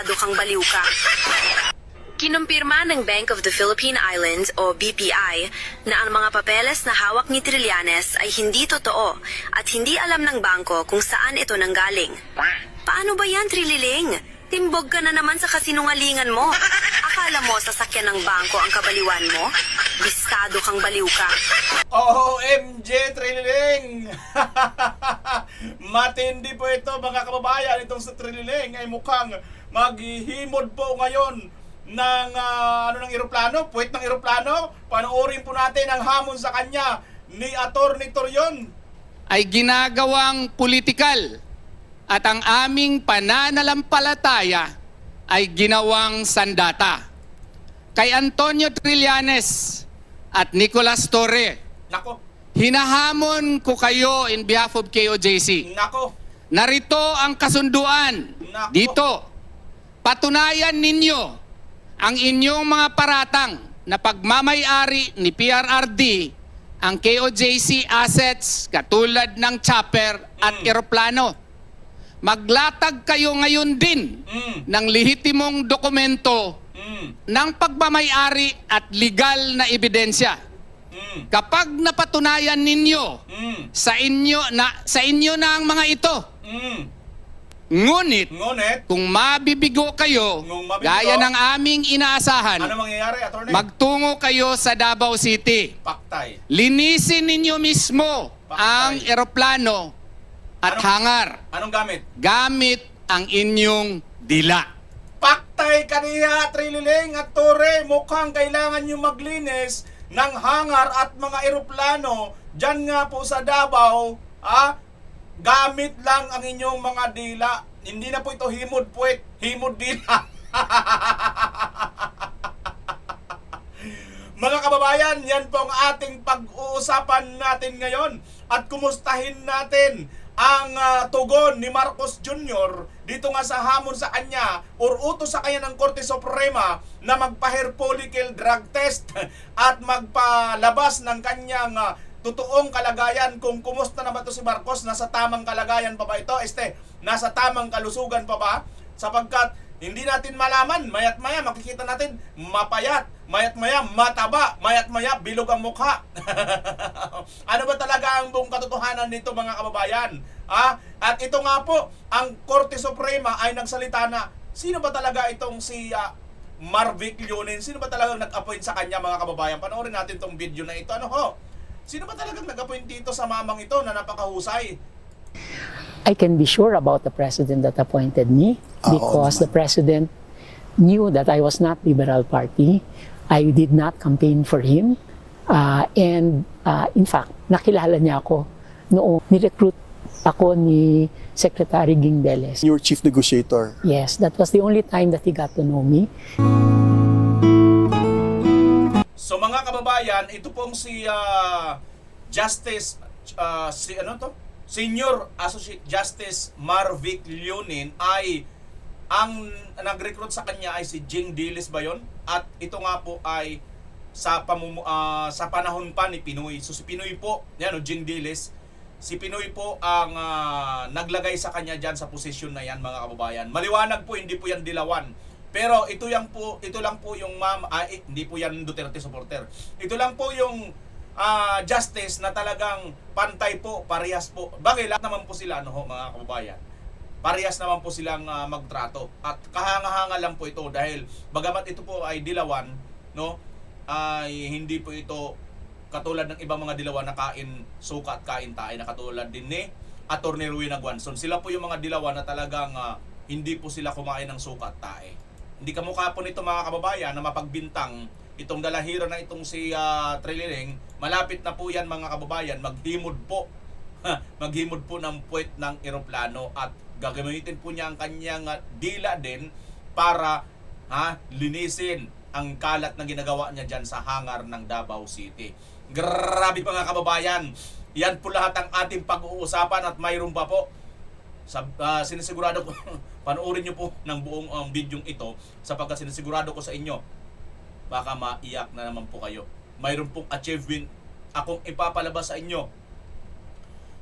Bistado kang baliw ka. Kinumpirma ng Bank of the Philippine Islands o BPI na ang mga papeles na hawak ni Trillanes ay hindi totoo at hindi alam ng bangko kung saan ito nanggaling. Paano ba yan, Trililing? Timbog ka na naman sa kasinungalingan mo. Akala mo sasakyan ng bangko ang kabaliwan mo? Bistado kang baliw ka. OMG, Trililing! Matindi po ito mga kababayan. Itong sa Trililing ay mukhang maghihimod po ngayon ng ng eroplano, puwet ng eroplano. Panoorin po natin ang hamon sa kanya ni Atty. Torion. Ay ginagawang politikal at ang aming pananalampalataya ay ginawang sandata. Kay Antonio Trillanes at Nicolas Torre, Nako, hinahamon ko kayo in behalf of KOJC. nako, Narito ang kasunduan. Nako. Dito, patunayan ninyo ang inyong mga paratang na pagmamay-ari ni PRRD ang KOJC assets katulad ng chopper at eroplano. Maglatag kayo ngayon din ng lehitimong dokumento ng pagmamay-ari at legal na ebidensya. Kapag napatunayan ninyo sa inyo na ang mga ito, ngunit kung mabibigo kayo, gaya ng aming inaasahan, ano mangyayari, Atty.? magtungo kayo sa Davao City. Paktay. Linisin ninyo mismo ang eroplano at hangar Anong gamit? gamit ang inyong dila. Paktay kaniya, Trililing at Torre. Mukhang kailangan nyo maglinis ng hangar at mga eroplano dyan nga po sa Davao. Gamit lang ang inyong mga dila. Hindi na po ito himod puwet, himod dila. Mga kababayan, yan po ang ating pag-uusapan natin ngayon. At kumustahin natin ang tugon ni Marcos Jr. dito nga sa hamon sa kanya or utos sa kanya ng Korte Suprema na magpa-hair follicle drug test at magpalabas ng kanyang totoong kalagayan kung kumusta na ba ito si Marcos, nasa tamang kalagayan pa ba ito, nasa tamang kalusugan pa ba, sapagkat hindi natin malaman, mayat maya makikita natin mapayat, mayat maya mataba, mayat maya bilog ang mukha. Ano ba talaga ang buong katotohanan nito mga kababayan? At ito nga po, ang Korte Suprema ay nagsalita na, sino ba talaga itong si Marvic Leonin? Sino ba talagang nag-appoint sa kanya mga kababayan? Panoorin natin itong video na ito. Ano ho? Sino ba talagang nag-appoint dito sa mamang ito na napakahusay? I can be sure about the president that appointed me because the president knew that I was not Liberal Party. I did not campaign for him. In fact, nakilala niya ako noong ni-recruit ako ni Secretary Guingdeles. Your chief negotiator. Yes, that was the only time that he got to know me. So mga kababayan, ito pong si Justice Senior Associate Justice Marvic Leonin ay ang nag-recruit sa kanya ay si Jing Dilis ba yun? At ito nga po ay sa panahon pa ni Pinoy. So si Pinoy po, yan Jing Dilis, si Pinoy po ang naglagay sa kanya diyan sa posisyon na yan mga kababayan. Maliwanag po, hindi po yan dilawan. Pero ito lang po yung hindi po yan Duterte supporter. Ito lang po yung justice na talagang pantay po, parehas po. Bagay lahat naman po sila mga kababayan. Parehas naman po silang magtrato. At kahanga-hanga lang po ito dahil bagamat ito po ay dilawan, ay hindi po ito katulad ng ibang mga dilawan na kain suka at kain tae na katulad din ni Atty. Rowena Guanzon. Sila po yung mga dilawan na talagang hindi po sila kumain ng suka at tae. Hindi kamukha po nito mga kababayan na mapagbintang itong dalahira na itong si Trililing. Malapit na po yan mga kababayan, maghimod po ng puwet ng eroplano at gagamitin po niya ang kanyang dila din para linisin ang kalat na ginagawa niya dyan sa hangar ng Davao City. Grabe mga kababayan, yan po lahat ang ating pag-uusapan at mayroon pa po. Sinisigurado ko, panoorin nyo po ng buong bidyong ito sapagkat sinisigurado ko sa inyo, baka maiyak na naman po kayo. Mayroon pong achievement akong ipapalabas sa inyo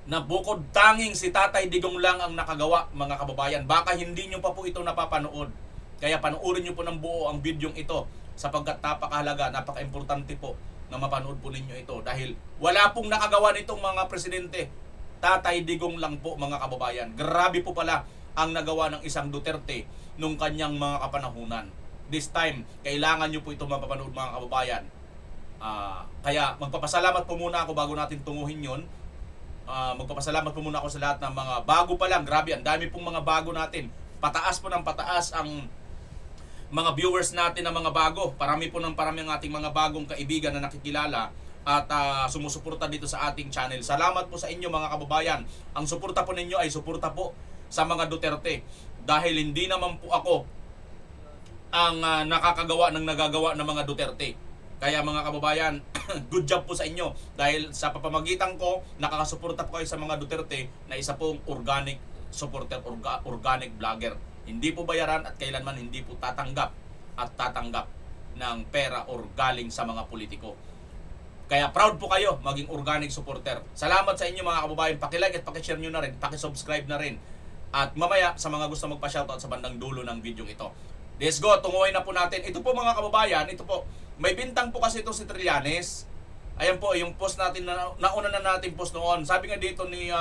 na bukod tanging si Tatay Digong lang ang nakagawa mga kababayan. Baka hindi nyo pa po ito napapanood. Kaya panoorin nyo po ng buo ang bidyong ito sapagkat napakahalaga, napaka-importante po na mapanood po ninyo ito dahil wala pong nakagawa nitong mga presidente. Tatay Digong lang po mga kababayan. Grabe po pala ang nagawa ng isang Duterte nung kanyang mga kapanahunan. This time, kailangan nyo po ito mapapanood mga kababayan. Kaya magpapasalamat po muna ako bago natin tunguhin yon. Magpapasalamat po muna ako sa lahat ng mga bago pa lang. Grabe, ang dami pong mga bago natin. Pataas po ng pataas ang mga viewers natin na mga bago. Parami po ng parami ang ating mga bagong kaibigan na nakikilala at sumusuporta dito sa ating channel. Salamat po sa inyo mga kababayan. Ang suporta po ninyo ay suporta po sa mga Duterte. Dahil hindi naman po ako ang nakakagawa ng nagagawa ng mga Duterte. Kaya mga kababayan, good job po sa inyo. Dahil sa papamagitan ko, nakakasuporta po kayo sa mga Duterte na isa pong organic supporter, organic vlogger. Hindi po bayaran at kailanman hindi po tatanggap ng pera or galing sa mga politiko. Kaya proud po kayo maging organic supporter. Salamat sa inyo mga kababayan. Paki-like at paki-share nyo na rin. Paki-subscribe na rin. At mamaya sa mga gusto magpa-shoutout sa bandang dulo ng video ito. Let's go. Tunguhin na po natin. Ito po mga kababayan. Ito po. May bintang po kasi ito si Trillanes. Ayan po yung post natin na nauna na natin post noon. Sabi nga dito ni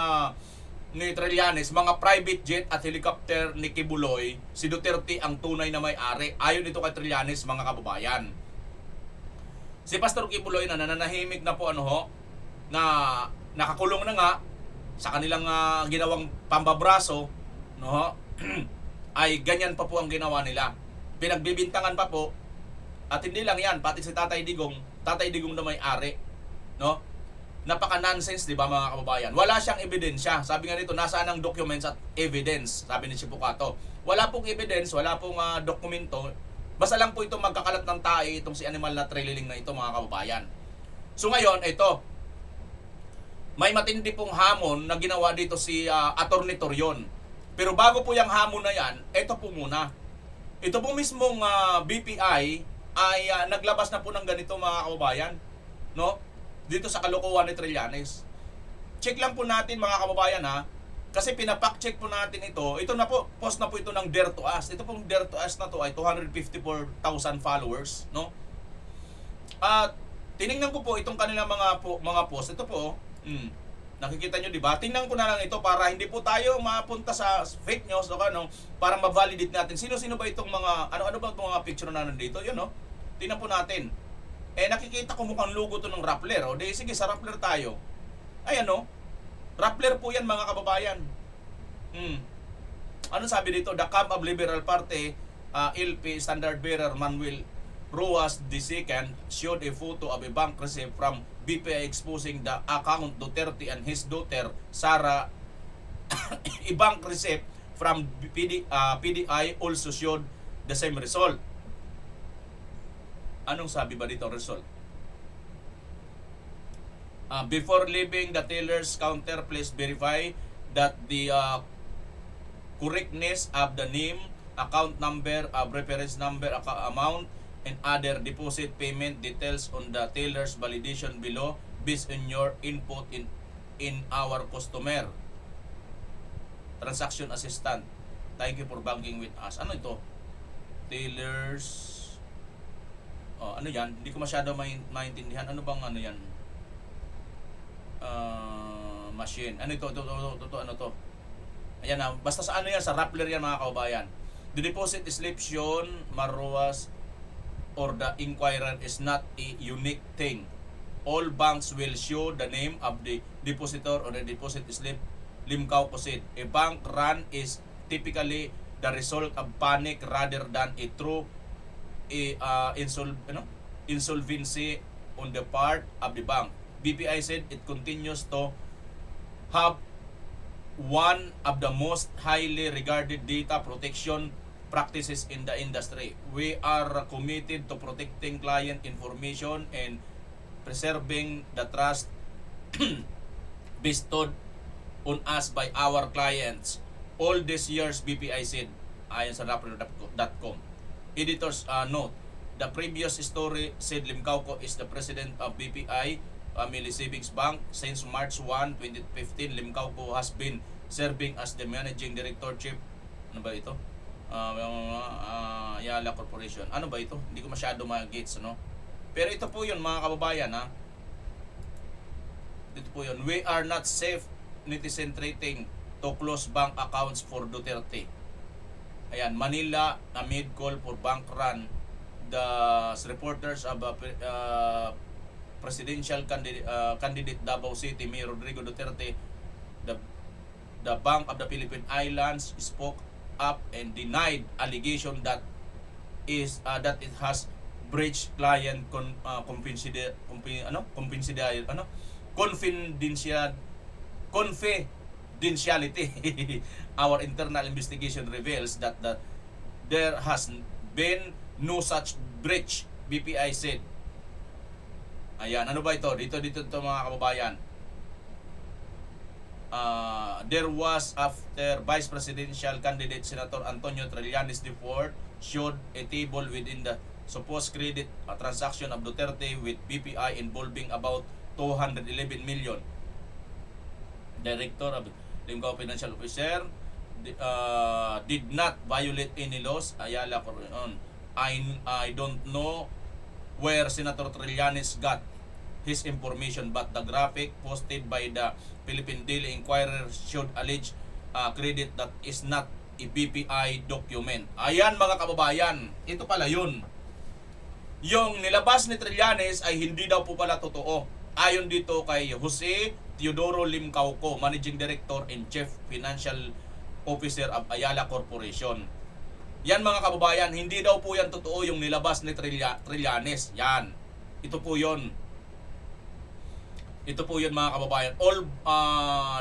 Trillanes, mga private jet at helicopter ni Kibuloy, si Duterte ang tunay na may-ari. Ayon ito kay Trillanes mga kababayan. Si Pastor Kibuloy na nananahimik na po na nakakulong na nga sa kanilang ginawang pambabraso, ay ganyan pa po ang ginawa nila. Pinagbibintangan pa po. At hindi lang yan, pati si Tatay Digong na may-ari, Napaka-nonsense, di ba mga kababayan? Wala siyang ebidensya. Sabi nga dito, nasaan ang documents at evidence? Sabi ni Chipucato. Wala pong evidence, wala pong dokumento. Basta lang po ito magkakalat ng tae, itong si Animal na Trililing na ito mga kababayan. So ngayon, ito, may matindi pong hamon na ginawa dito si Atty. Torion. Pero bago po yung hamon na yan, ito po muna. Ito po mismong BPI ay naglabas na po ng ganito mga kababayan, dito sa kalokohan ni Trillanes. Check lang po natin mga kababayan kasi pinapack-check po natin ito. Ito na po, post na po ito ng Dare to Us. Ito pong Dare to Us na to ay 254,000 followers, At tiningnan ko po itong kanilang mga post. Ito po, nakikita nyo, di ba? Tingnan ko na lang ito para hindi po tayo mapunta sa fake news para ma-validate natin. Sino-sino ba itong mga, ano ba itong mga picture na nandito? Yun, tingnan po natin. Nakikita ko mukhang logo to ng Rappler. Di sige, sa Rappler tayo. Ayan, Rappler po yan mga kababayan. Ano sabi dito? The Camp of Liberal Party, LP Standard Bearer Manuel Ruas II showed a photo of a bank receipt from BPI exposing the account Duterte and his daughter Sara. A bank receipt from PDI also showed the same result. Anong sabi ba dito result? Before leaving the teller's counter, please verify that the correctness of the name, account number, reference number, amount, and other deposit payment details on the teller's validation below based on your input in our customer transaction assistant. Thank you for banking with us. Ano ito? Tellers. Ano yan? Hindi ko masyado maintindihan. Ano bang ano yan? Machine. Ano ito? Ano to? Ayan na. Basta sa ano yan? Sa Rappler yan mga kababayan. The deposit slip shown, Maruas, or the inquirer is not a unique thing. All banks will show the name of the depositor on the deposit slip. Limcaw Kusid. A bank run is typically the result of panic rather than a true insolvency on the part of the bank. BPI said it continues to have one of the most highly regarded data protection practices in the industry. We are committed to protecting client information and preserving the trust bestowed on us by our clients. All these years, BPI said, ayon sa Rappler.com. Editor's note, the previous story said Limcauco is the president of BPI Family Savings Bank. Since March 1, 2015, Limcauco has been serving as the managing director chief. Ano ba ito? Ayala Corporation. Ano ba ito? Hindi ko masyado mag-gets, no? Pero ito po yun, mga kababayan, ha? Ito po yun. We are not safe netizen treating to close bank accounts for Duterte. Ayan, Manila amid call for bank run. The reporters of presidential candidate Davao City Mayor Rodrigo Duterte, the Bank of the Philippine Islands, spoke up and denied allegation that it has breached client confidentiality. Our internal investigation reveals that there has been no such breach, BPI said. Ayan, ano ba ito? Dito mga kababayan. There was, after Vice Presidential candidate Senator Antonio Trillanes IV showed a table within the supposed credit transaction of Duterte with BPI involving about 211 million. Director of Limcao Financial Officer did not violate any laws. Ayala Corporation. I don't know where Senator Trillanes got his information, but the graphic posted by the Philippine Daily Inquirer should allege credit that is not a BPI document. Ayan mga kababayan, ito pala yun. Yung nilabas ni Trillanes ay hindi daw po pala totoo. Ayon dito kay Jose Teodoro Limcauco, Managing Director and Chief Financial Officer of Ayala Corporation. Yan mga kababayan, hindi daw po yan totoo yung nilabas ni Trillanes. Yan. Ito po yun. Ito po yun mga kababayan. All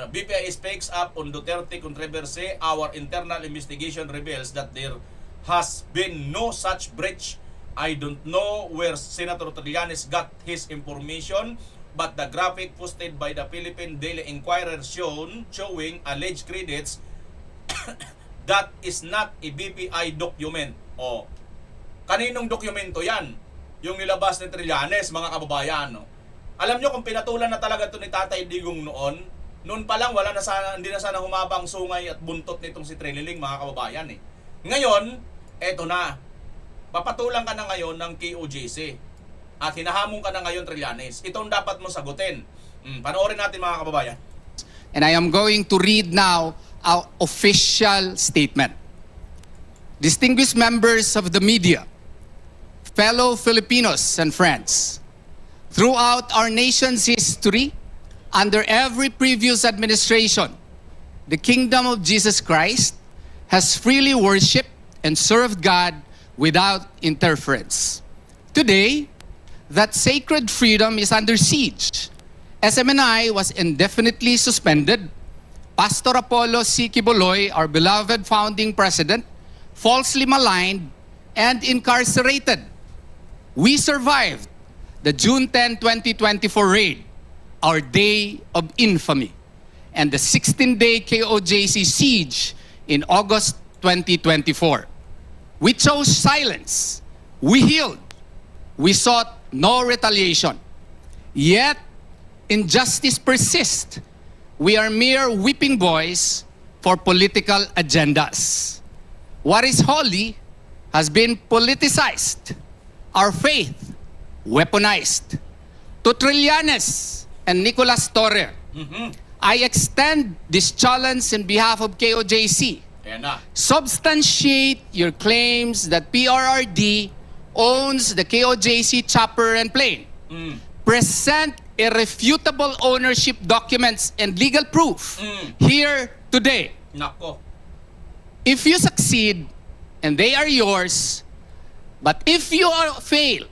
BPI speaks up on Duterte controversy. Our internal investigation reveals that there has been no such breach. I don't know where Senator Trillanes got his information, but the graphic posted by the Philippine Daily Inquirer showing alleged credits that is not a BPI document. O, kaninong dokumento yan? Yung nilabas ni Trillanes, mga kababayan. No? Alam nyo kung pinatulan na talaga ito ni Tatay Digong noon pa lang hindi na sana humabang sungay at buntot nitong si Trililing, mga kababayan. Ngayon, eto na. Papatulan ka na ngayon ng KOJC. At hinahamon ka na ngayon, Trillanes. Itong dapat mo sagutin. Panoorin natin mga kababayan. And I am going to read now our official statement. Distinguished members of the media, fellow Filipinos and friends, throughout our nation's history, under every previous administration, the kingdom of Jesus Christ has freely worshipped and served God without interference. Today, that sacred freedom is under siege. SMNI was indefinitely suspended. Pastor Apollo C. Quiboloy, our beloved founding president, falsely maligned and incarcerated. We survived the June 10, 2024 raid, our day of infamy, and the 16-day KOJC siege in August 2024. We chose silence. We healed. We sought no retaliation. Yet, injustice persists. We are mere whipping boys for political agendas. What is holy has been politicized. Our faith, weaponized. To Trillanes and Nicolas Torre, I extend this challenge in behalf of KOJC. Ayan na. Substantiate your claims that PRRD owns the KOJC chopper and plane. Present irrefutable ownership documents and legal proof here today. Nako. If you succeed, and they are yours, but if you fail,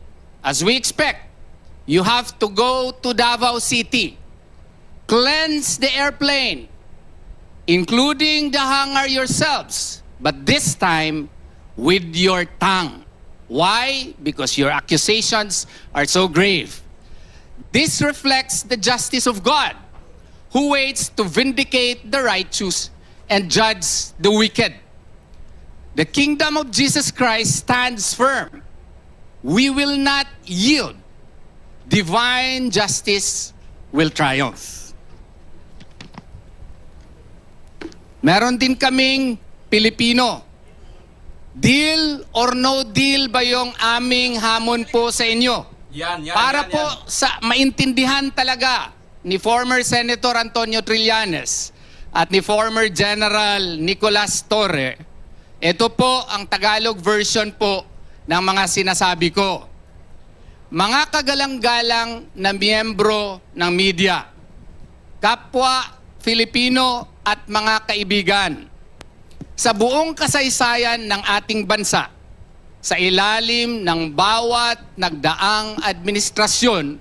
as we expect, you have to go to Davao City, cleanse the airplane, including the hangar yourselves, but this time with your tongue. Why? Because your accusations are so grave. This reflects the justice of God, who waits to vindicate the righteous and judge the wicked. The kingdom of Jesus Christ stands firm. We will not yield. Divine justice will triumph. Meron din kaming Pilipino Deal or no deal ba yung aming hamon po sa inyo? Yan. Para yan, po yan. sa maintindihan talaga ni former Senator Antonio Trillanes at ni former General Nicolas Torre, ito po ang Tagalog version po ng mga sinasabi ko. Mga kagalang-galang na miyembro ng media, kapwa Filipino at mga kaibigan, sa buong kasaysayan ng ating bansa, sa ilalim ng bawat nagdaang administrasyon,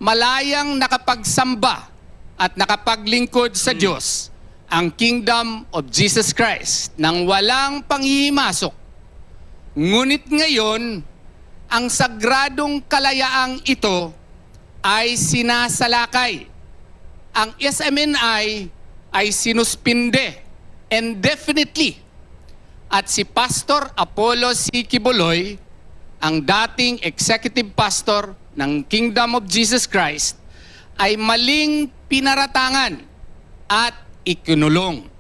malayang nakapagsamba at nakapaglingkod sa Diyos ang Kingdom of Jesus Christ nang walang panghihimasok. Ngunit ngayon, ang sagradong kalayaang ito ay sinasalakay. Ang SMNI ay sinuspinde indefinitely. At si Pastor Apollo C. Quiboloy, ang dating executive pastor ng Kingdom of Jesus Christ, ay maling pinaratangan at ikinulong.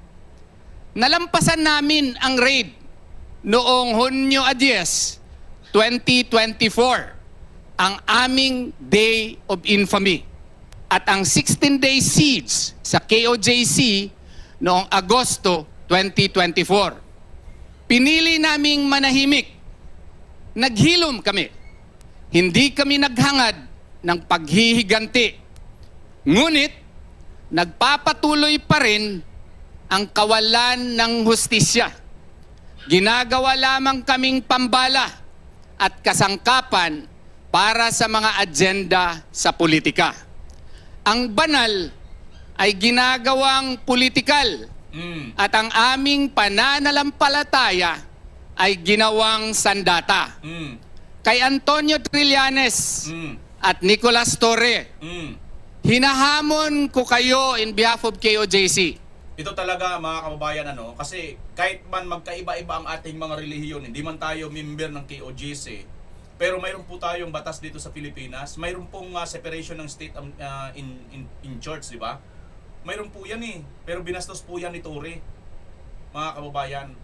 Nalampasan namin ang raid noong Hunyo 10, 2024, ang aming Day of Infamy, at ang 16-day siege sa KOJC noong Agosto 2024. Pinili naming manahimik. Naghilom kami. Hindi kami naghangad ng paghihiganti. Ngunit, nagpapatuloy pa rin ang kawalan ng hustisya. Ginagawa lamang kaming pambala at kasangkapan para sa mga agenda sa politika. Ang banal ay ginagawang politikal at ang aming pananalampalataya ay ginawang sandata. Kay Antonio Trillanes at Nicolas Torre, hinahamon ko kayo in behalf of KOJC. Ito talaga mga kababayan, kasi kahit man magkaiba-iba ang ating mga relihiyon, hindi man tayo member ng KOJC, pero mayroon po tayong batas dito sa Pilipinas, mayroon pong separation ng state in church, di ba? Mayroon po yan pero binastos po yan ni Torre, mga kababayan.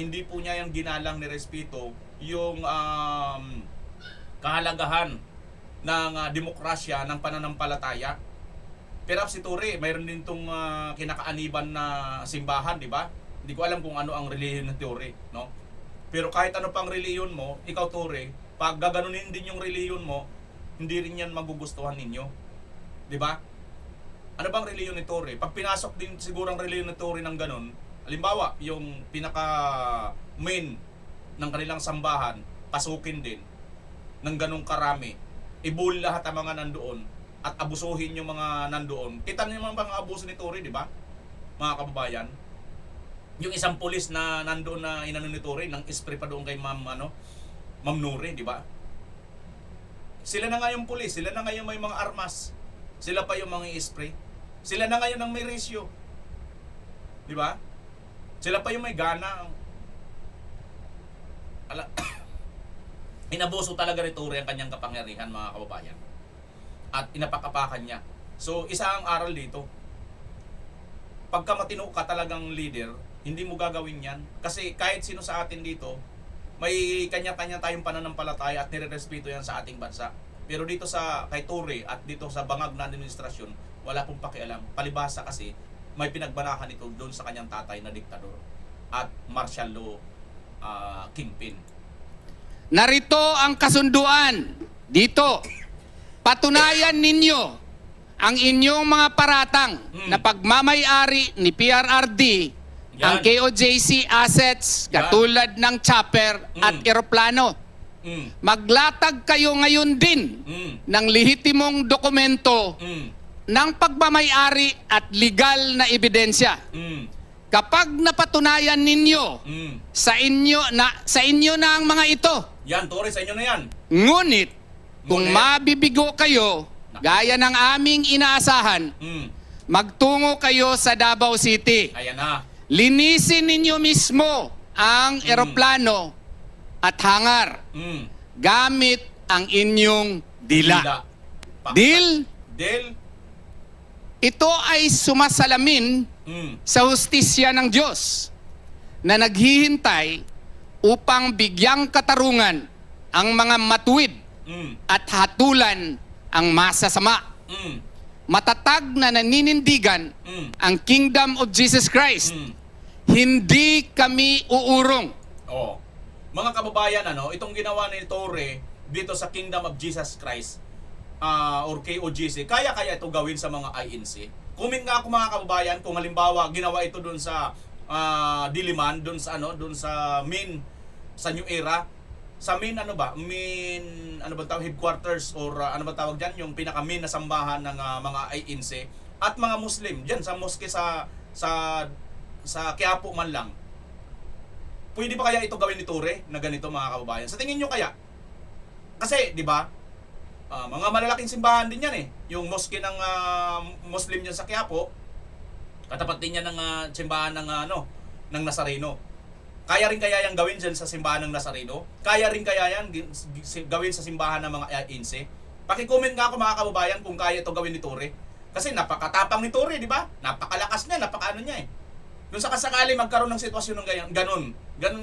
Hindi po niya yung ginalang ni respeto yung kahalagahan ng demokrasya ng pananampalataya. Pero si Torre, mayroon din itong kinakaaniban na simbahan, di ba? Hindi ko alam kung ano ang relihiyon ng Torre, no? Pero kahit ano pang relihiyon mo, ikaw Torre, pag gaganunin din yung relihiyon mo, hindi rin yan magugustuhan ninyo. Di ba? Ano bang relihiyon ni Torre? Pag pinasok din siguro ang relihiyon ni Torre ng ganun, halimbawa, yung pinaka-main ng kanilang sambahan, pasukin din ng ganung karami, ibuli lahat ang mga nandoon at abusuhin yung mga nandoon. Kita niyo mga abuso ni Torre, di ba? Mga kababayan. Yung isang pulis na nandoon na inano ni Torre, nang spray pa doon kay Ma'am Nuri, di ba? Sila na nga yung pulis, sila na nga yung may mga armas. Sila pa yung mga spray. Sila na ngayon ang may ratio. Di ba? Sila pa yung may gana. Inabuso talaga ni Torre ang kanyang kapangyarihan, mga kababayan. At inapakapakan niya. So, isa ang aral dito. Pagka matino ka talagang leader, hindi mo gagawin yan. Kasi kahit sino sa atin dito, may kanya-kanya tayong pananampalataya at nire-respeto yan sa ating bansa. Pero dito sa kay Torre at dito sa bangag na administrasyon, wala pong pakialam. Palibhasa kasi may pinagbanahan ito doon sa kanyang tatay na diktador at martial law kingpin. Narito ang kasunduan. Dito, patunayan ninyo ang inyong mga paratang na pagmamay-ari ni PRRD ang KOJC assets katulad ng chopper at eroplano. Maglatag kayo ngayon din ng lehitimong dokumento ng pagmamay-ari at legal na ebidensya. Kapag napatunayan ninyo sa inyo na ang mga ito. Yan, Torre, sa inyo na yan. Ngunit kung mabibigo kayo gaya ng aming inaasahan, magtungo kayo sa Davao City. Ayan na. Linisin ninyo mismo ang eroplano at hangar gamit ang inyong dila. Deal? Deal? Ito ay sumasalamin sa hustisya ng Diyos na naghihintay upang bigyang katarungan ang mga matuwid Mm. at hatulan ang masasama. Mm. Matatag na naninindigan Mm. ang Kingdom of Jesus Christ. Mm. Hindi kami uurong. Oh. Mga kababayan, itong ginawa ni Torre dito sa Kingdom of Jesus Christ or KOJC, kaya ito gawin sa mga INC. Comment nga ako mga kababayan kung halimbawa ginawa ito doon sa Diliman, doon sa main sa New Era, sa main headquarters or ano ba tawag diyan, yung pinaka main na sambahan ng mga INC at mga Muslim diyan sa mosque sa Quiapo man lang. Pwede ba kaya ito gawin ni Torre na ganito mga kababayan? Sa tingin nyo kaya? Kasi, di ba, mga malalaking simbahan din yan eh. Yung mosque ng Muslim dyan sa Quiapo, katapat din yan ng simbahan ng Nazareno. Kaya rin kaya yan gawin dyan sa simbahan ng Nazareno? Kaya rin kaya yan gawin sa simbahan ng mga INC? Paki-comment nga ako mga kababayan kung kaya ito gawin ni Torre. Kasi napakatapang ni Torre, di ba? Napakalakas niya, napakaano niya eh. Kung sakasakali magkaroon ng sitwasyon ng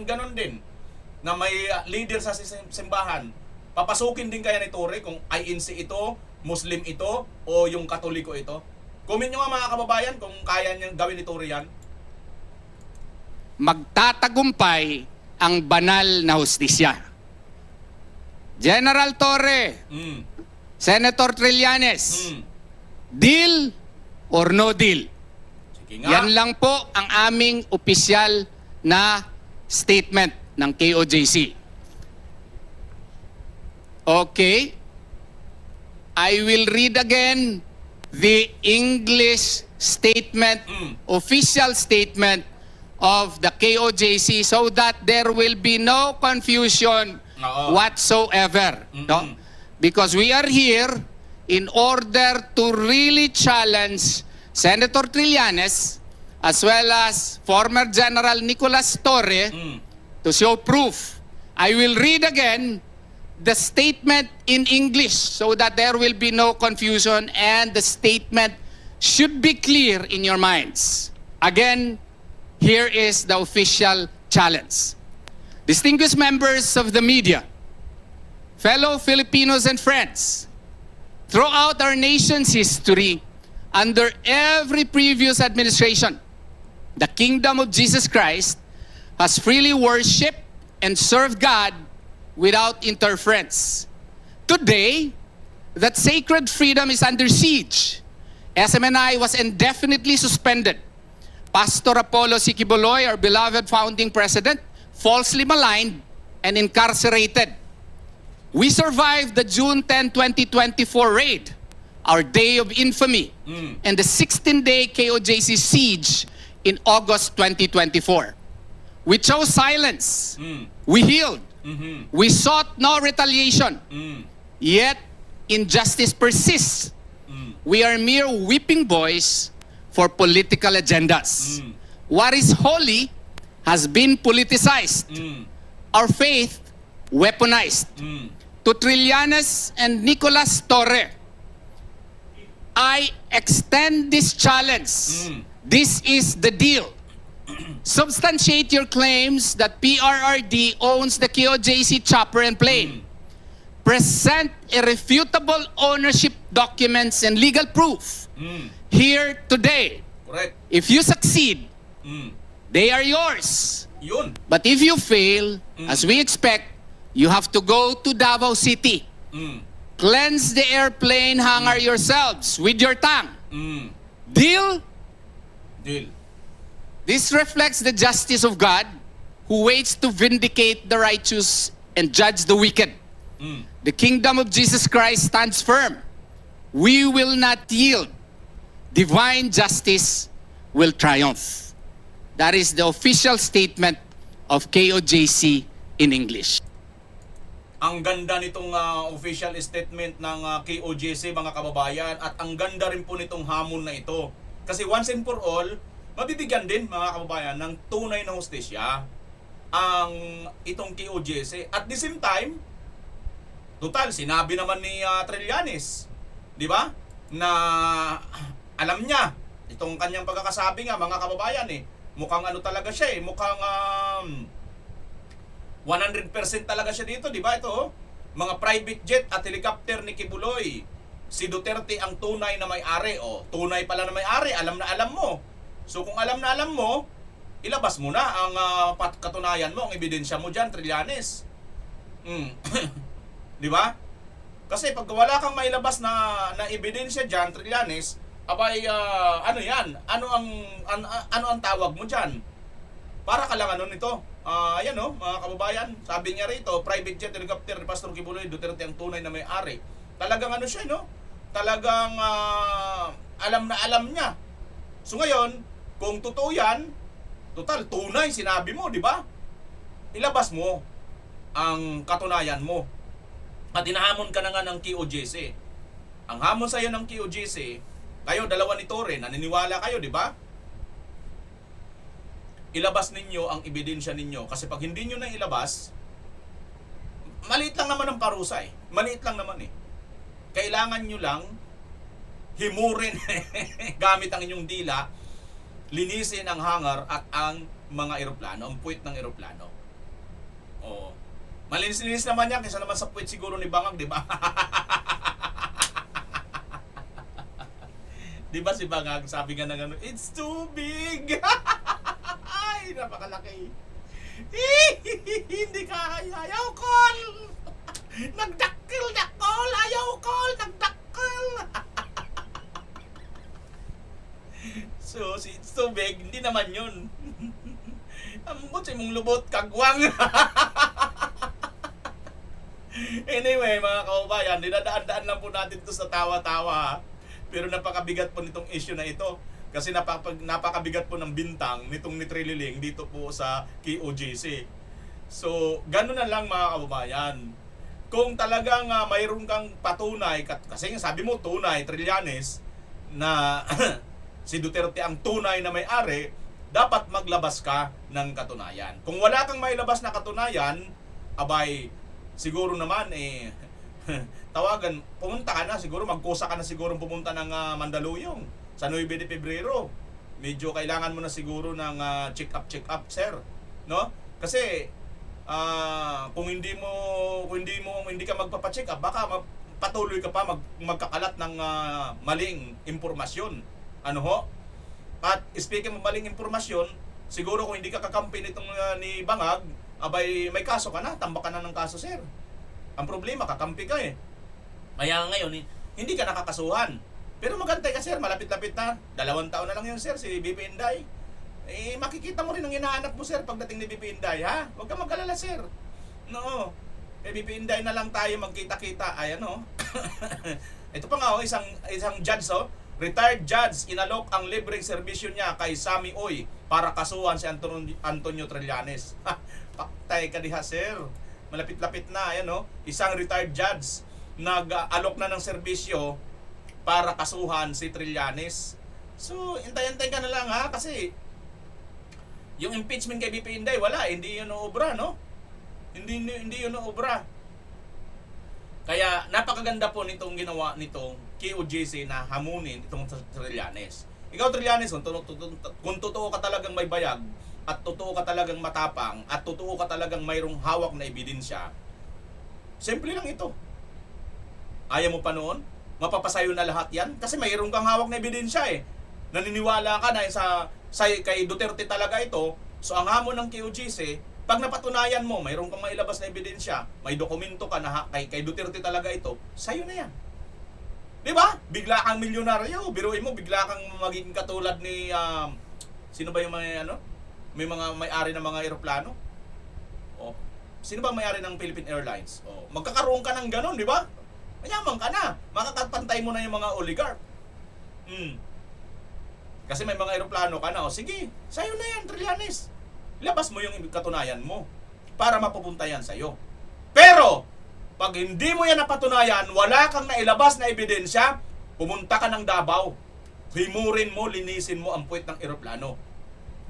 ganon din na may leader sa simbahan, papasukin din kaya ni Torre kung INC ito, Muslim ito, o yung Katoliko ito? Comment nyo nga mga kababayan kung kaya niyang gawin ni Torre yan. Magtatagumpay ang banal na hustisya. General Torre, Mm. Senator Trillanes, Mm. deal or no deal? Sige nga. Yan lang po ang aming opisyal na statement ng KOJC. Okay. I will read again the English statement, official statement of the KOJC so that there will be no confusion Oo. whatsoever. No? Because we are here in order to really challenge Senator Trillanes as well as former General Nicolas Torre to show proof. I will read again the statement in English so that there will be no confusion and the statement should be clear in your minds. Again, here is the official challenge. Distinguished members of the media, fellow Filipinos and friends, throughout our nation's history, under every previous administration, the Kingdom of Jesus Christ has freely worshipped and served God without interference. Today, that sacred freedom is under siege. SMNI was indefinitely suspended. Pastor Apollo Siquiboloy, our beloved founding president, falsely maligned and incarcerated. We survived the June 10, 2024 raid, our day of infamy, and the 16-day KOJC siege in August 2024. We chose silence. We healed. We sought no retaliation. Yet, injustice persists. We are mere whipping boys for political agendas. What is holy has been politicized. Our faith, weaponized. To Trillanes and Nicolas Torre, I extend this challenge. This is the deal. Substantiate your claims that PRRD owns the KOJC chopper and plane. Present irrefutable ownership documents and legal proof here today. Correct. If you succeed, they are yours. Yun. But if you fail, as we expect, you have to go to Davao City. Cleanse the airplane hangar yourselves with your tongue. Deal? Deal. This reflects the justice of God who waits to vindicate the righteous and judge the wicked. The kingdom of Jesus Christ stands firm. We will not yield. Divine justice will triumph. That is the official statement of KOJC in English. Ang ganda nitong official statement ng KOJC mga kababayan at ang ganda rin po nitong hamon na ito. Kasi once and for all, mabibigyan din mga kababayan ng tunay na hustisya ang itong KOJC. At the same time, total, sinabi naman ni Trillanes, di ba? Na alam niya, itong kanyang pagkakasabi nga mga kababayan mukhang ano talaga siya mukhang 100% talaga siya dito, di ba? Ito, oh. Mga private jet at helicopter ni Kibuloy. Si Duterte ang tunay na may-ari. O, tunay pala na may-ari. Alam na alam mo. So, kung alam na alam mo, ilabas mo na ang katunayan mo, ang ebidensya mo dyan, Trillanes. Di ba? Kasi pag wala kang mailabas na ebidensya dyan, Trillanes, abay, ano yan? Ano ang tawag mo dyan? Para ka lang ano nito. Ayan o, mga kababayan, sabi niya rito, private jet helicopter ni Pastor Kibuloy, Duterte ang tunay na may-ari. Talagang ano siya, no? Talagang alam na alam niya. So ngayon, kung totoo yan, total, tunay, sinabi mo, di ba? Ilabas mo ang katunayan mo. At hinahamon ka na nga ng QOJC. Ang hamon sa'yo ng QOJC, kayo, dalawa ni Torre, naniniwala kayo, di ba? Ilabas ninyo ang ebidensya ninyo. Kasi pag hindi nyo na ilabas, maliit lang naman ang parusa eh. Maliit lang naman eh. Kailangan nyo lang himurin gamit ang inyong dila, linisin ang hangar at ang mga eroplano, ang puwit ng eroplano. Oh. Malinis-linis naman yan kaysa naman sa puwit siguro ni Bangag, di ba? Di ba si Bangag, sabi nga na gano'n, it's too big! Ay, napakalaki. Hindi kaya. Ayaw, call! Nagdakil, dakol! Ayaw, call! Nagdakil! So, si it's too big, hindi naman yun. Ambot sa mong lubot, kagwang! Anyway, mga kaubayan, dinadaan-daan lang po natin ito sa tawa-tawa. Pero napakabigat po nitong issue na ito. Kasi napakabigat po ng bintang nitong ni Trililing dito po sa QOJC. So, gano'n na lang mga kababayan. Kung talagang mayroon kang patunay, kasi sabi mo tunay, Trillanes, na si Duterte ang tunay na may-ari, dapat maglabas ka ng katunayan. Kung wala kang mailabas na katunayan, abay, siguro naman tawagan, pumunta ka na, siguro magkusa ka na siguro pumunta ng Mandaluyong sa 9 de Pebrero. Medyo kailangan mo na siguro ng check up sir, no? Kasi kung hindi ka magpapa-check up, baka patuloy ka pa magkakalat ng maling impormasyon. Ano ho? At speaking of maling impormasyon, siguro kung hindi ka kakampi nitong ni Bangag, abay may kaso ka na, tambak ka na ng kaso, sir. Ang problema, kakampi ka eh. Kaya ngayon, hindi ka nakakasuhan. Pero magantay ka, sir, malapit-lapit na. 2 taon na lang yun, sir, si BP Inday. Makikita mo rin ang hinahanap mo, sir, pagdating ni BP Inday, ha? Huwag ka mag-alala, sir. No. BP Inday na lang tayo magkita-kita. Ay, ano? Ito pa nga, isang judge, retired judge, inalok ang libreng serbisyo niya kay Sammy Oy para kasuhan si Antonio Trillanes. Paktay ka diha, sir. Malapit-lapit na, ayan, isang retired judge nag-alok na ng serbisyo para kasuhan si Trillanes. So, intay-antay ka na lang, ha, kasi yung impeachment kay BP Inday, wala, hindi yun obra, no? Hindi yun obra. Kaya napakaganda po nitong ginawa nitong QOJC na hamunin itong Trillanes. Ikaw, Trillanes, kung totoo ka talagang may bayag, at totoo ka talagang matapang, at totoo ka talagang mayroong hawak na ebidensya, simple lang ito. Ayaw mo pa noon? Mapapasayo na lahat yan? Kasi mayroong kang hawak na ebidensya eh. Naniniwala ka na kay Duterte talaga ito. So ang hamon ng QOJC, pag napatunayan mo, mayroong kang mailabas na ebidensya, may dokumento ka na kay Duterte talaga ito, sayo na yan. Diba? Bigla kang milyonaryo. Biruin mo, bigla kang magiging katulad ni sino ba yung may mga may-ari ng mga eroplano? Oh, sino ba may-ari ng Philippine Airlines? Oh, magkakaroon ka ng ganun, di ba? Mayaman ka na. Makakapantay mo na yung mga oligarch. Kasi may mga eroplano ka na. O sige, sa'yo na yan, Trillanes. Labas mo yung katunayan mo para mapupunta yan sa'yo. Pero, pag hindi mo yan napatunayan, wala kang nailabas na ebidensya, pumunta ka ng Davao. Himurin mo, linisin mo ang puwit ng eroplano.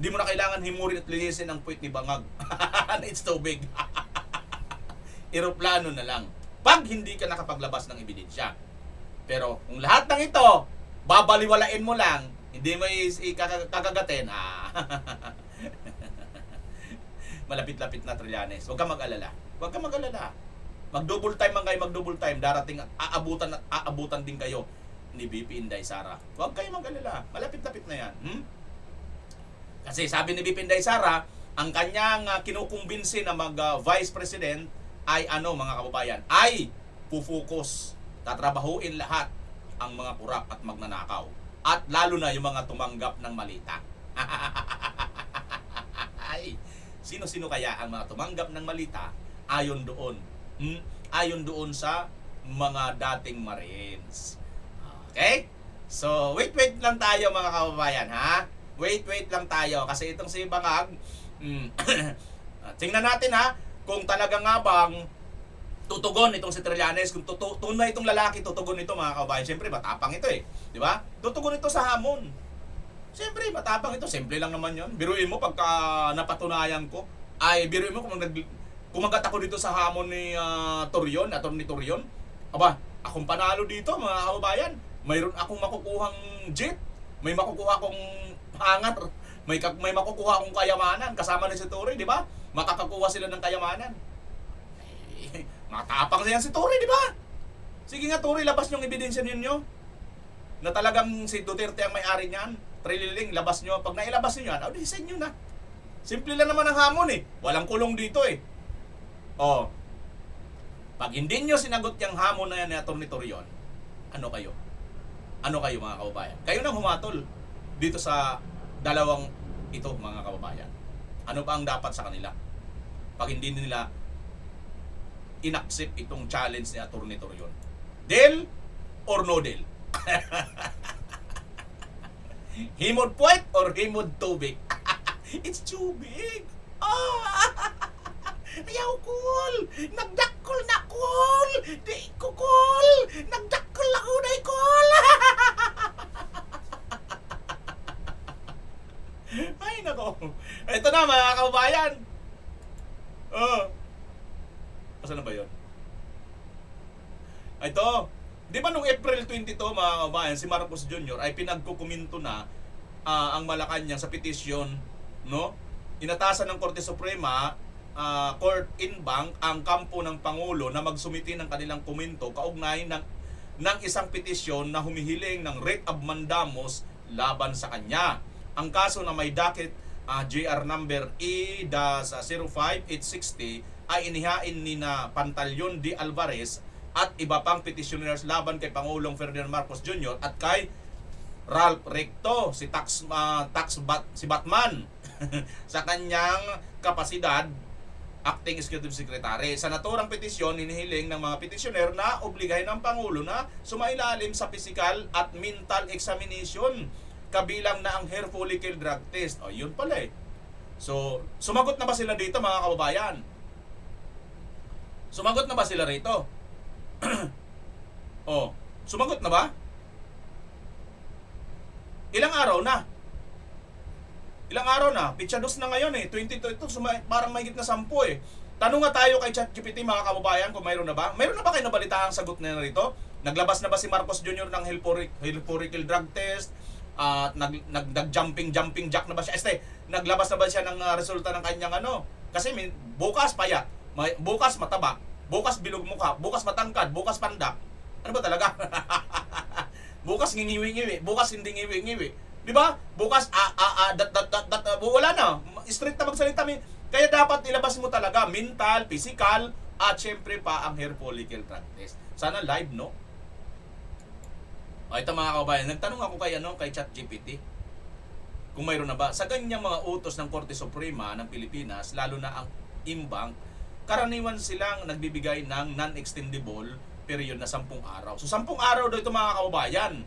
Hindi mo na kailangan himurin at linisin ang puwit ni Bangag. It's too big. Eroplano na lang. Pag hindi ka nakapaglabas ng ebidensya. Pero kung lahat ng ito, babaliwalain mo lang, hindi mo kakagatin, malapit-lapit na Trillanes. Huwag ka mag-alala. Huwag ka mag-alala. Mag-double time man kayo, mag-double time. Darating at aabutan din kayo ni BP Inday Sara. Huwag kayo mag-alala. Malapit-lapit na yan. Kasi sabi ni BP Inday Sara, ang kanyang kinukumbinsi na mag-vice president ay ano mga kababayan, ay pufokus, tatrabahuin lahat ang mga kurap at magnanakaw. At lalo na yung mga tumanggap ng malita. Ay, sino-sino kaya ang mga tumanggap ng malita ayon doon? Ayon doon sa mga dating Marines. Okay? So, wait lang tayo mga kababayan, ha? Wait lang tayo kasi itong si Bangag, tingnan natin ha, kung talaga nga bang tutugon itong si Trillanes, kung tunay itong lalaki tutugon ito mga kababayan. Siyempre, matapang ito eh. Di ba? Tutugon ito sa hamon. Siyempre, matapang ito. Simple lang naman yon. Biruin mo pagka napatunayan ko, ay biruin mo kung kumagat ako dito sa hamon ni Torion, Atty. Torion. Aba, akong panalo dito mga kababayan. Mayroon akong makukuhang jet. May makukuha akong hangar. May makukuha akong kayamanan kasama ni si Tori, di ba? Makakakuha sila ng kayamanan. Eh, matapang siya si Tori, di ba? Sige nga Tori, labas yung ebidensya ninyo na talagang si Duterte ang may-ari niyan. Trililing, labas nyo. Pag nailabas nyo yan, di sa inyo na. Simple lang naman ang hamon eh. Walang kulong dito eh. Oh. Pag hindi nyo sinagot yung hamon na yan ni Atty. Torion, ano kayo? Ano kayo mga kababayan? Kayo nang humatol dito sa dalawang ito mga kababayan. Ano ba ang dapat sa kanila? Pag hindi nila inaccept itong challenge ni Atty. Torion. Deal or no deal? Himod puwet or himod tubig? It's too big. Ayaw cool. Nagdakol na cool. Di ko cool. Nagdakol na unay cool. Ay nako. Ito na mga kababayan. Asa na ba yun? Ito. Di ba nung April 22 mga kababayan, si Marcos Jr. ay pinagkukuminto na ang Malacanang sa petisyon, no? Inatasan ng Korte Suprema, court in bank ang kampo ng Pangulo na magsumiti ng kanilang komento kaugnay ng isang petisyon na humihiling ng writ of mandamus laban sa kanya. Ang kaso na may docket JR number E-05860 ay inihain ni na Pantaleon D. Alvarez at iba pang petitioners laban kay Pangulong Ferdinand Marcos Jr. at kay Ralph Recto, si Batman sa kanyang kapasidad acting executive secretary. Sa naturang petisyon, hinihiling ng mga petitioner na obligahin ng Pangulo na sumailalim sa physical at mental examination kabilang na ang hair follicle drug test. O, yun pala eh. So, sumagot na ba sila dito mga kababayan? Sumagot na ba sila rito? Oh, sumagot na ba? Ilang araw na? Ilang araw na? Pitsados na ngayon eh. 22 ito, parang mahigit na 10 eh. Tanong nga tayo kay ChatGPT mga kababayan kung mayroon na ba? Mayroon na ba kayo nabalita ang sagot na rito? Naglabas na ba si Marcos Jr. ng hair follicle drug test? Nag-jumping jack na ba siya? Naglabas na ba siya ng resulta ng kanyang ano? Kasi bukas payat, bukas mataba, bukas bilog mukha, bukas matangkad, bukas pandak. Ano ba talaga? Bukas ngingiwi-ngiwi, bukas hindi ngiwi-ngiwi. Di ba? Bukas wala na. Straight na magsalita. Kaya dapat ilabas mo talaga mental, physical, at syempre pa ang hair follicle drug test. Sana live, no? O ito mga kababayan, nagtanong ako kay ChatGPT kung mayroon na ba. Sa ganyang mga utos ng Korte Suprema ng Pilipinas, lalo na ang imbank, karaniwan silang nagbibigay ng non-extendable period na 10 araw. So 10 araw daw ito mga kababayan.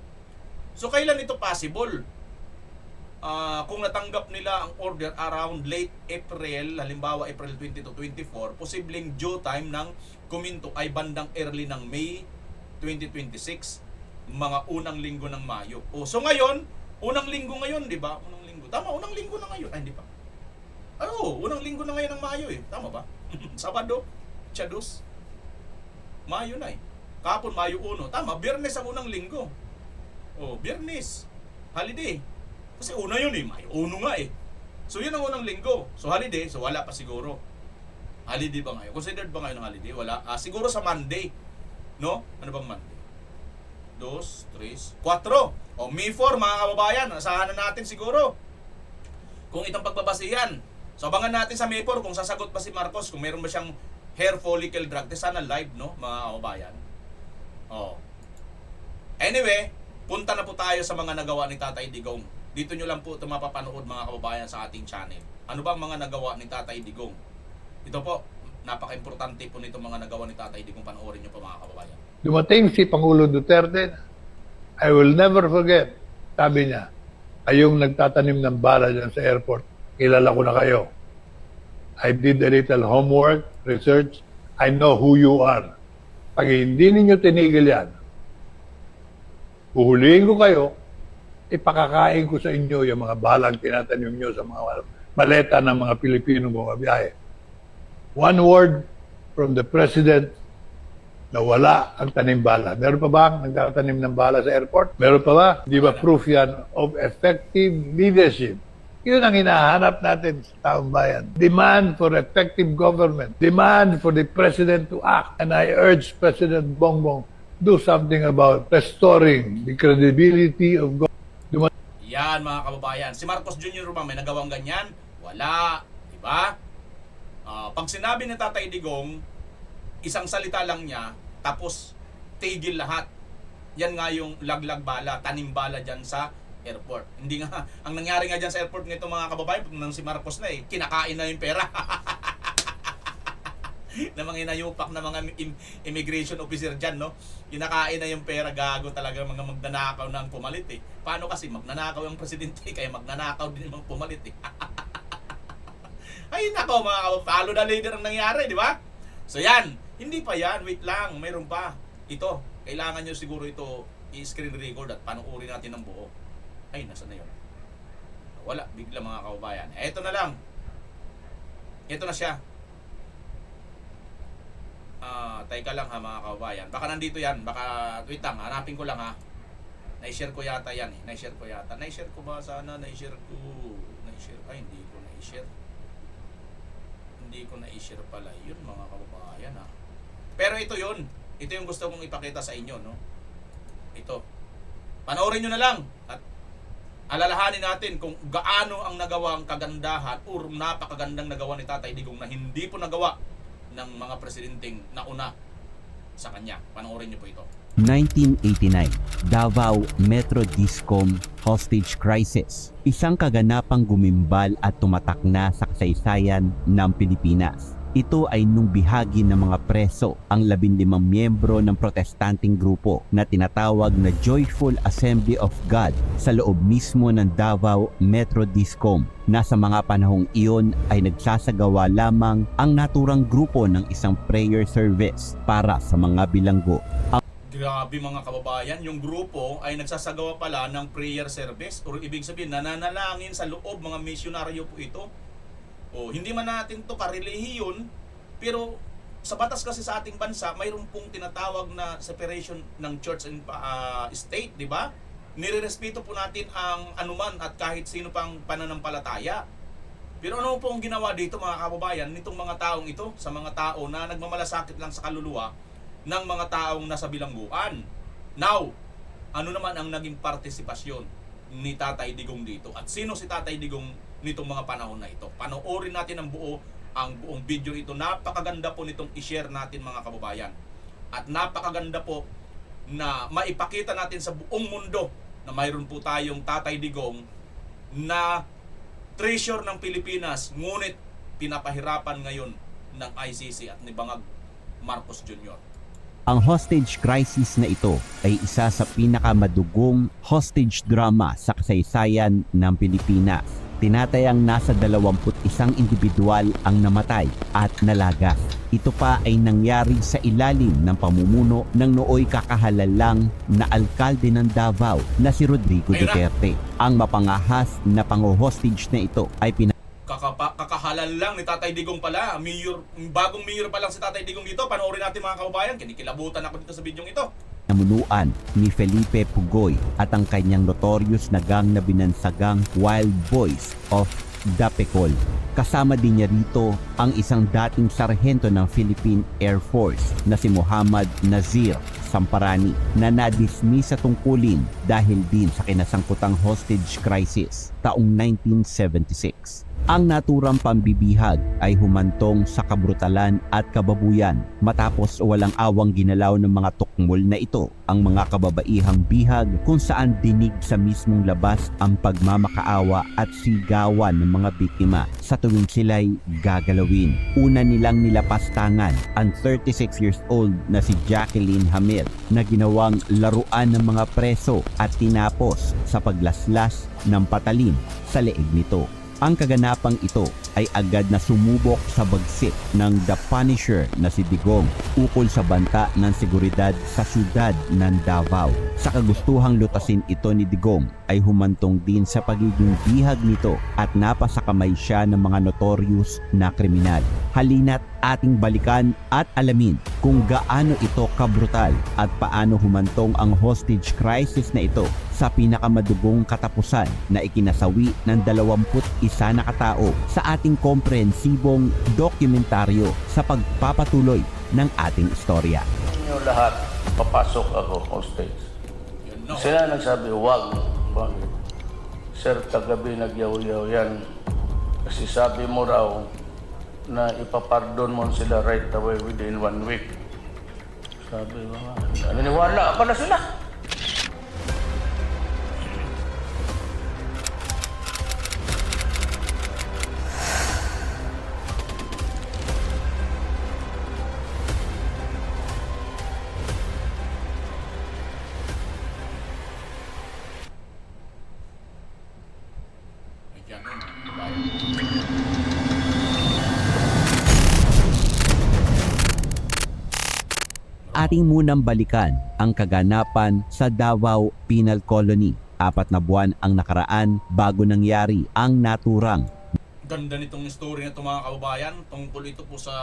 So kailan ito possible? Kung natanggap nila ang order around late April, halimbawa April 20 to 24, posibleng due time ng kuminto ay bandang early ng May 2026, mga unang linggo ng Mayo. So ngayon, unang linggo ngayon, di ba? Unang linggo. Tama, unang linggo na ngayon. Ay, hindi pa. Unang linggo na ngayon ng Mayo eh. Tama ba? Sabado, Tiyados, Mayo na eh. Kapon, Mayo 1. Tama, Biyernes ang unang linggo. Biyernes. Holiday. Kasi una yun eh. Mayo 1 nga eh. So yun ang unang linggo. So holiday, so wala pa siguro. Holiday ba ngayon? Considered ba ngayon ng holiday? Wala. Siguro sa Monday. No? Ano bang Monday? 2, 3, 4. O May 4 mga kababayan, asahan na natin siguro. Kung itong pagbabasihan. So abangan natin sa May 4 kung sasagot pa si Marcos, kung meron ba siyang hair follicle drug test. Sana live, no, mga kababayan. Oh. Anyway, punta na po tayo sa mga nagawa ni Tatay Digong. Dito nyo lang po ito mapapanood mga kababayan sa ating channel. Ano ba ang mga nagawa ni Tatay Digong? Ito po, napaka-importante po nito mga nagawa ni Tatay Digong. Panoorin nyo po mga kababayan. Dumating si Pangulo Duterte, I will never forget, sabi niya, kayong nagtatanim ng bala dyan sa airport, kilala ko na kayo. I did a little homework, research, I know who you are. Pag hindi ninyo tinigil yan, uhulihin ko kayo, ipakakain ko sa inyo yung mga balang tinatanim nyo sa mga maleta ng mga Pilipino bumabiyahe. One word from the President na wala ang tanim bala. Meron pa ba ang nagtatanim ng bala sa airport? Meron pa ba? Di ba proof yan of effective leadership? Yun ang hinahanap natin sa taong bayan. Demand for effective government. Demand for the President to act. And I urge President Bongbong, do something about restoring the credibility of government. Yan mga kababayan. Si Marcos Jr. ba may nagawang ganyan? Wala. Diba? Pag sinabi ni Tatay Digong, isang salita lang niya, tapos tigil lahat. Yan nga yung laglag bala, tanim bala dyan sa airport. Hindi nga, ang nangyari nga dyan sa airport ng itong mga kababayan, nang si Marcos na kinakain na yung pera. Na mga inayupak na mga immigration officer dyan, no? Kinakain na yung pera, gago talaga mga magnanakaw ng pumalit eh. Paano kasi magnanakaw yung presidente, kaya magnanakaw din yung pumalit eh. Ay nako mga kapalo na leader ang nangyari, di ba? So yan, hindi pa yan, wait lang, mayroon pa. Ito, kailangan nyo siguro ito i-screen record at panoorin natin ng buo. Ay, nasa na yun? Wala, bigla mga kababayan. Eto na lang. Ito na siya. Teka lang ha mga kababayan. Baka nandito yan, baka wait lang, hanapin ko lang ha. Na-share ko yata yan eh. Na-share ko yata. Na-share ko ba sana? Na-share ko. Na-share. Ay, hindi ko na-share. Hindi ko na-share pala yun mga kababayan ha. Pero ito yun. Ito yung gusto kong ipakita sa inyo, no? Ito. Panoorin nyo na lang. At alalahanin natin kung gaano ang nagawang kagandahan o napakagandang nagawa ni Tatay Digong na hindi po nagawa ng mga presidenteng nauna sa kanya. Panoorin niyo po ito. 1989, Davao Metro Discom Hostage Crisis. Isang kaganapang gumimbal at tumatak na sa kasaysayan ng Pilipinas. Ito ay nung bihagi ng mga preso ang 15 miyembro ng protestanteng grupo na tinatawag na Joyful Assembly of God sa loob mismo ng Davao Metro Discom na sa mga panahong iyon ay nagsasagawa lamang ang naturang grupo ng isang prayer service para sa mga bilanggo. Grabe mga kababayan, yung grupo ay nagsasagawa pala ng prayer service o ibig sabihin nananalangin sa loob, mga misyonaryo po ito. O, hindi man natin to karelihiyon, pero sa batas kasi sa ating bansa, mayroon pong tinatawag na separation ng church and state, di ba? Nirerespeto po natin ang anuman at kahit sino pang pananampalataya. Pero ano po ang ginawa dito mga kababayan, nitong mga taong ito, sa mga tao na nagmamalasakit lang sa kaluluwa ng mga taong nasa bilangguan. Now, ano naman ang naging partisipasyon ni Tatay Digong dito? At sino si Tatay Digong nitong mga panahon na ito? Panoorin natin ang buong video ito. Napakaganda po nitong i-share natin mga kababayan. At napakaganda po na maipakita natin sa buong mundo na mayroon po tayong Tatay Digong na treasure ng Pilipinas, ngunit pinapahirapan ngayon ng ICC at ni Bangag Marcos Jr. Ang hostage crisis na ito ay isa sa pinakamadugong hostage drama sa kasaysayan ng Pilipinas. Tinatayang nasa 21 individual ang namatay at nalagas. Ito pa ay nangyari sa ilalim ng pamumuno ng nooy kakahalalang na alkalde ng Davao na si Rodrigo Duterte. Ang mapangahas na pang-hostage na ito ay Kakahalal lang ni Tatay Digong pala. Bagong mayor pa lang si Tatay Digong dito. Panoorin natin mga kababayan. Kinikilabutan ako dito sa video ito. Namunuan ni Felipe Pugoy at ang kanyang notorious na gang na binansagang Wild Boys of Dapicol. Kasama din niya rito ang isang dating sarhento ng Philippine Air Force na si Muhammad Nazir Samparani na na-dismiss sa tungkulin dahil din sa kinasangkutang hostage crisis taong 1976. Ang naturang pambibihag ay humantong sa kabrutalan at kababuyan matapos walang awang ginalaw ng mga tukmol na ito ang mga kababaihang bihag kung saan dinig sa mismong labas ang pagmamakaawa at sigawan ng mga biktima sa tuwing sila'y gagalawin. Una nilang nilapastangan ang 36 years old na si Jacqueline Hamel na ginawang laruan ng mga preso at tinapos sa paglaslas ng patalim sa leeg nito. Ang kaganapang ito ay agad na sumubok sa bagsik ng The Punisher na si Digong ukol sa banta ng seguridad sa syudad ng Davao. Sa kagustuhang lutasin ito ni Digong ay humantong din sa pagiging bihag nito at napasakamay siya ng mga notorious na kriminal. Halina't ating balikan at alamin kung gaano ito kabrutal at paano humantong ang hostage crisis na ito sa pinakamadugong katapusan na ikinasawi ng 21 na katao sa ating komprehensibong dokumentaryo sa pagpapatuloy ng ating istorya. Inyo lahat, papasok ako hostage. Sila nagsabi, wag. Bakit? Sir, kagabi nagyaw-yaw yan. Kasi sabi mo raw na ipapardon mo sila right away within 1 week. Sabi mo nga, naniniwala pala sila. Ating munang balikan ang kaganapan sa Davao Penal Colony. 4 na buwan ang nakaraan bago nangyari ang naturang Ganda nitong story na ito mga kababayan. Tungkol ito po sa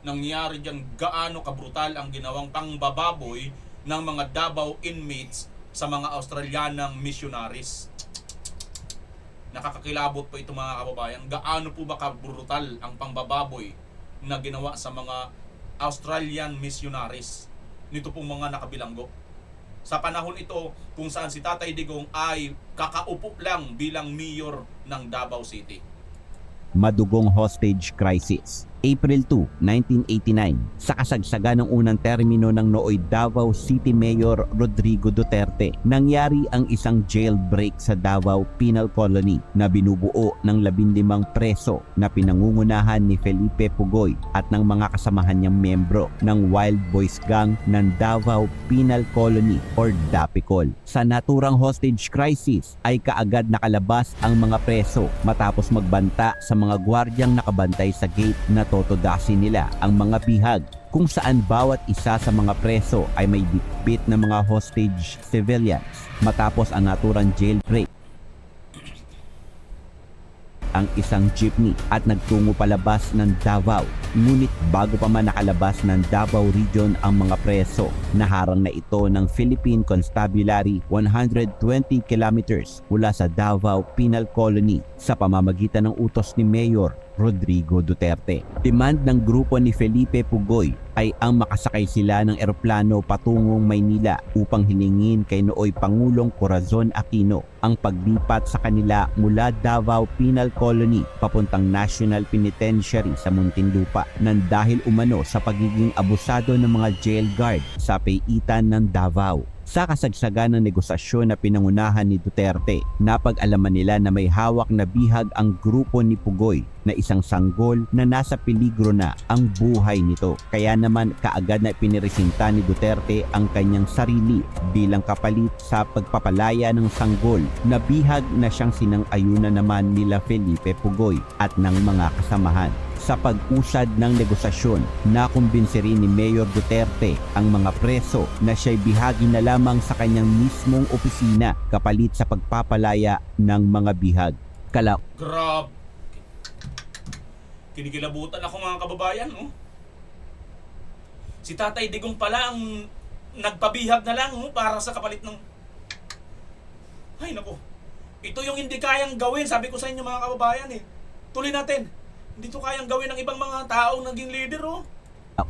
nangyari dyan, gaano kabrutal ang ginawang pangbababoy ng mga Davao inmates sa mga Australianang missionaries. Nakakakilabot po ito mga kababayan. Gaano po ba kabrutal ang pangbababoy na ginawa sa mga Australian missionaries nito pong mga nakabilanggo. Sa panahon ito kung saan si Tatay Digong ay kakaupo lang bilang mayor ng Davao City. madugong hostage crisis. April 2, 1989, sa kasagsagan ng unang termino ng nooy Davao City Mayor Rodrigo Duterte, nangyari ang isang jailbreak sa Davao Penal Colony na binubuo ng 15 preso na pinangungunahan ni Felipe Pugoy at ng mga kasamahan niyang membro ng Wild Boys Gang ng Davao Penal Colony or Dapicol. Sa naturang hostage crisis ay kaagad nakalabas ang mga preso matapos magbanta sa mga gwardyang nakabantay sa gate na totodasin nila ang mga bihag kung saan bawat isa sa mga preso ay may bitbit na mga hostage civilians matapos ang naturang jailbreak ang isang jeepney at nagtungo palabas ng Davao. Ngunit bago pa man nakalabas ng Davao Region ang mga preso, naharang na ito ng Philippine Constabulary 120 kilometers mula sa Davao Penal Colony sa pamamagitan ng utos ni Mayor Rodrigo Duterte. Demand ng grupo ni Felipe Pugoy ay ang makasakay sila ng eroplano patungong Maynila upang hilingin kay nooy Pangulong Corazon Aquino ang paglipat sa kanila mula Davao Penal Colony papuntang National Penitentiary sa Muntinlupa nang dahil umano sa pagiging abusado ng mga jail guard sa payitan ng Davao. Sa kasagsagan ng negosasyon na pinangunahan ni Duterte, napag-alaman nila na may hawak na bihag ang grupo ni Pugoy na isang sanggol na nasa peligro na ang buhay nito. Kaya naman kaagad na piniresinta ni Duterte ang kanyang sarili bilang kapalit sa pagpapalaya ng sanggol na bihag na siyang sinang-ayunan naman nila Felipe Pugoy at ng mga kasamahan. Sa pag-usad ng negosasyon, nakumbinsi rin ni Mayor Duterte ang mga preso na siya'y bihagi na lamang sa kanyang mismong opisina kapalit sa pagpapalaya ng mga bihag. Grab. Kinikilabutan ako mga kababayan, oh. Si Tatay Digong pala ang nagpabihag na lang, oh, para sa kapalit ng... Ay nako. Ito yung hindi kayang gawin, sabi ko sa inyo mga kababayan, eh. tuloy natin. Hindi to kayang gawin ng ibang mga taong naging leader, oh.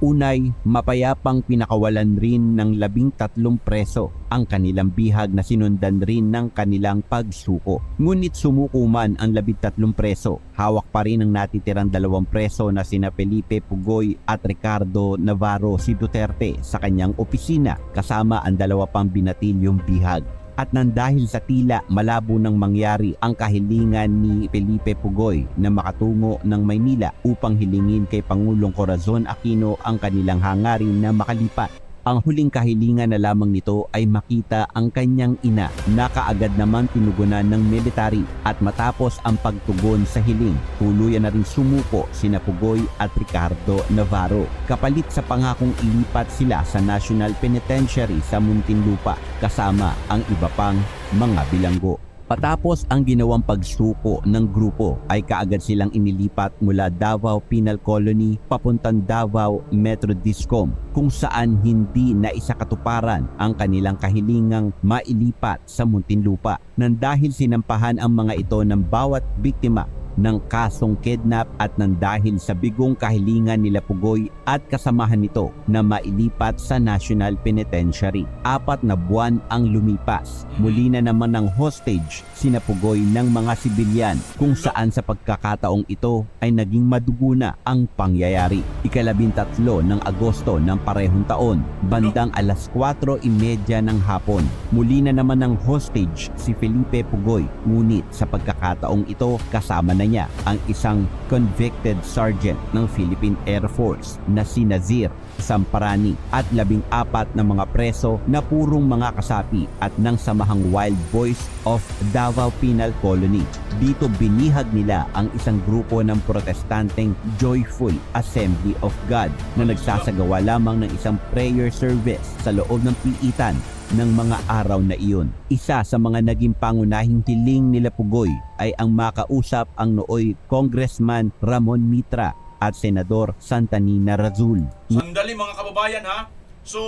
Unay, mapayapang pinakawalan rin ng 13 preso ang kanilang bihag na sinundan rin ng kanilang pagsuko. Ngunit sumuko man ang 13 preso, hawak pa rin ang natitirang 2 preso na sina Felipe Pugoy at Ricardo Navarro si Duterte sa kanyang opisina kasama ang 2 pang binatilyong bihag. At nang dahil sa tila malabo nang mangyari ang kahilingan ni Felipe Pugoy na makatungo ng Maynila upang hilingin kay Pangulong Corazon Aquino ang kanilang hangarin na makalipat. Ang huling kahilingan na lamang nito ay makita ang kanyang ina na kaagad naman tinugunan ng military at matapos ang pagtugon sa hiling, tuluyan na rin sumuko sina Pugoy at Ricardo Navarro. Kapalit sa pangakong ilipat sila sa National Penitentiary sa Muntinlupa kasama ang iba pang mga bilanggo. Patapos ang ginawang pagsuko ng grupo ay kaagad silang inilipat mula Davao Penal Colony papuntang Davao Metro Discom kung saan hindi na isakatuparan ang kanilang kahilingang mailipat sa Muntinlupa nang dahil sinampahan ang mga ito ng bawat biktima ng kasong kidnap at nang dahil sa bigong kahilingan nila Pugoy at kasamahan nito na mailipat sa National Penitentiary. 4 na buwan ang lumipas. Muli na naman ng hostage sina Pugoy ng mga sibilyan kung saan sa pagkakataong ito ay naging madugo na ang pangyayari. 13 ng Agosto ng parehong taon, bandang alas 4:30 ng hapon, muli na naman ng hostage si Felipe Pugoy. Ngunit sa pagkakataong ito kasama na niya ang isang convicted sergeant ng Philippine Air Force na si Nazir Samparani at 14 na mga preso na purong mga kasapi at ng samahang Wild Boys of Davao Penal Colony. Dito binihag nila ang isang grupo ng protestanteng Joyful Assembly of God na nagsasagawa lamang ng isang prayer service sa loob ng piitan ng mga araw na iyon. Isa sa mga naging pangunahing hiling nila Pugoy ay ang makausap ang nooy Congressman Ramon Mitra at Senador Santanina Razul. Sandali mga kababayan, ha. So,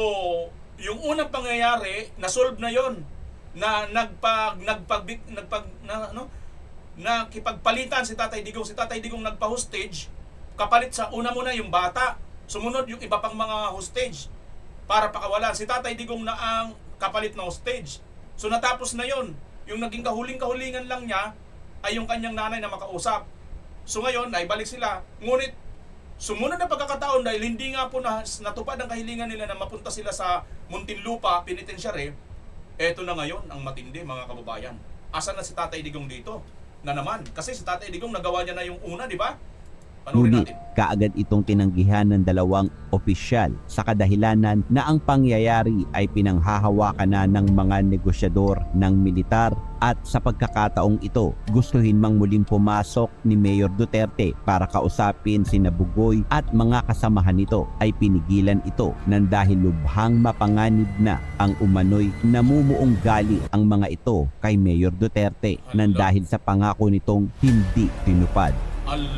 yung unang pangyayari, na-solve na yon na nakipagpalitan si Tatay Digong. Si Tatay Digong nagpa-hostage, kapalit sa una muna yung bata, sumunod yung iba pang mga hostage para pakawalan. Si Tatay Digong na ang kapalit na hostage. So natapos na yon. Yung naging kahuling-kahulingan lang niya ay yung kanyang nanay na makausap. So ngayon, ay balik sila. Ngunit, sumunod na pagkakataon dahil hindi nga po natupad ang kahilingan nila na mapunta sila sa Muntinlupa Penitentiary, eto na ngayon ang matindi mga kababayan. Asan na si Tatay Digong dito? Na naman. Kasi si Tatay Digong nagawa niya na yung una, di ba? Panurin Ngunit natin. kaagad itong tinanggihan ng 2 opisyal sa kadahilanan na ang pangyayari ay pinanghahawakan na ng mga negosyador ng militar at sa pagkakataong ito gustuhin mang muling pumasok ni Mayor Duterte para kausapin sina Pugoy at mga kasamahan nito ay pinigilan ito nang dahil lubhang mapanganib na ang umano'y namumuong gali ang mga ito kay Mayor Duterte nang dahil sa pangako nitong hindi tinupad.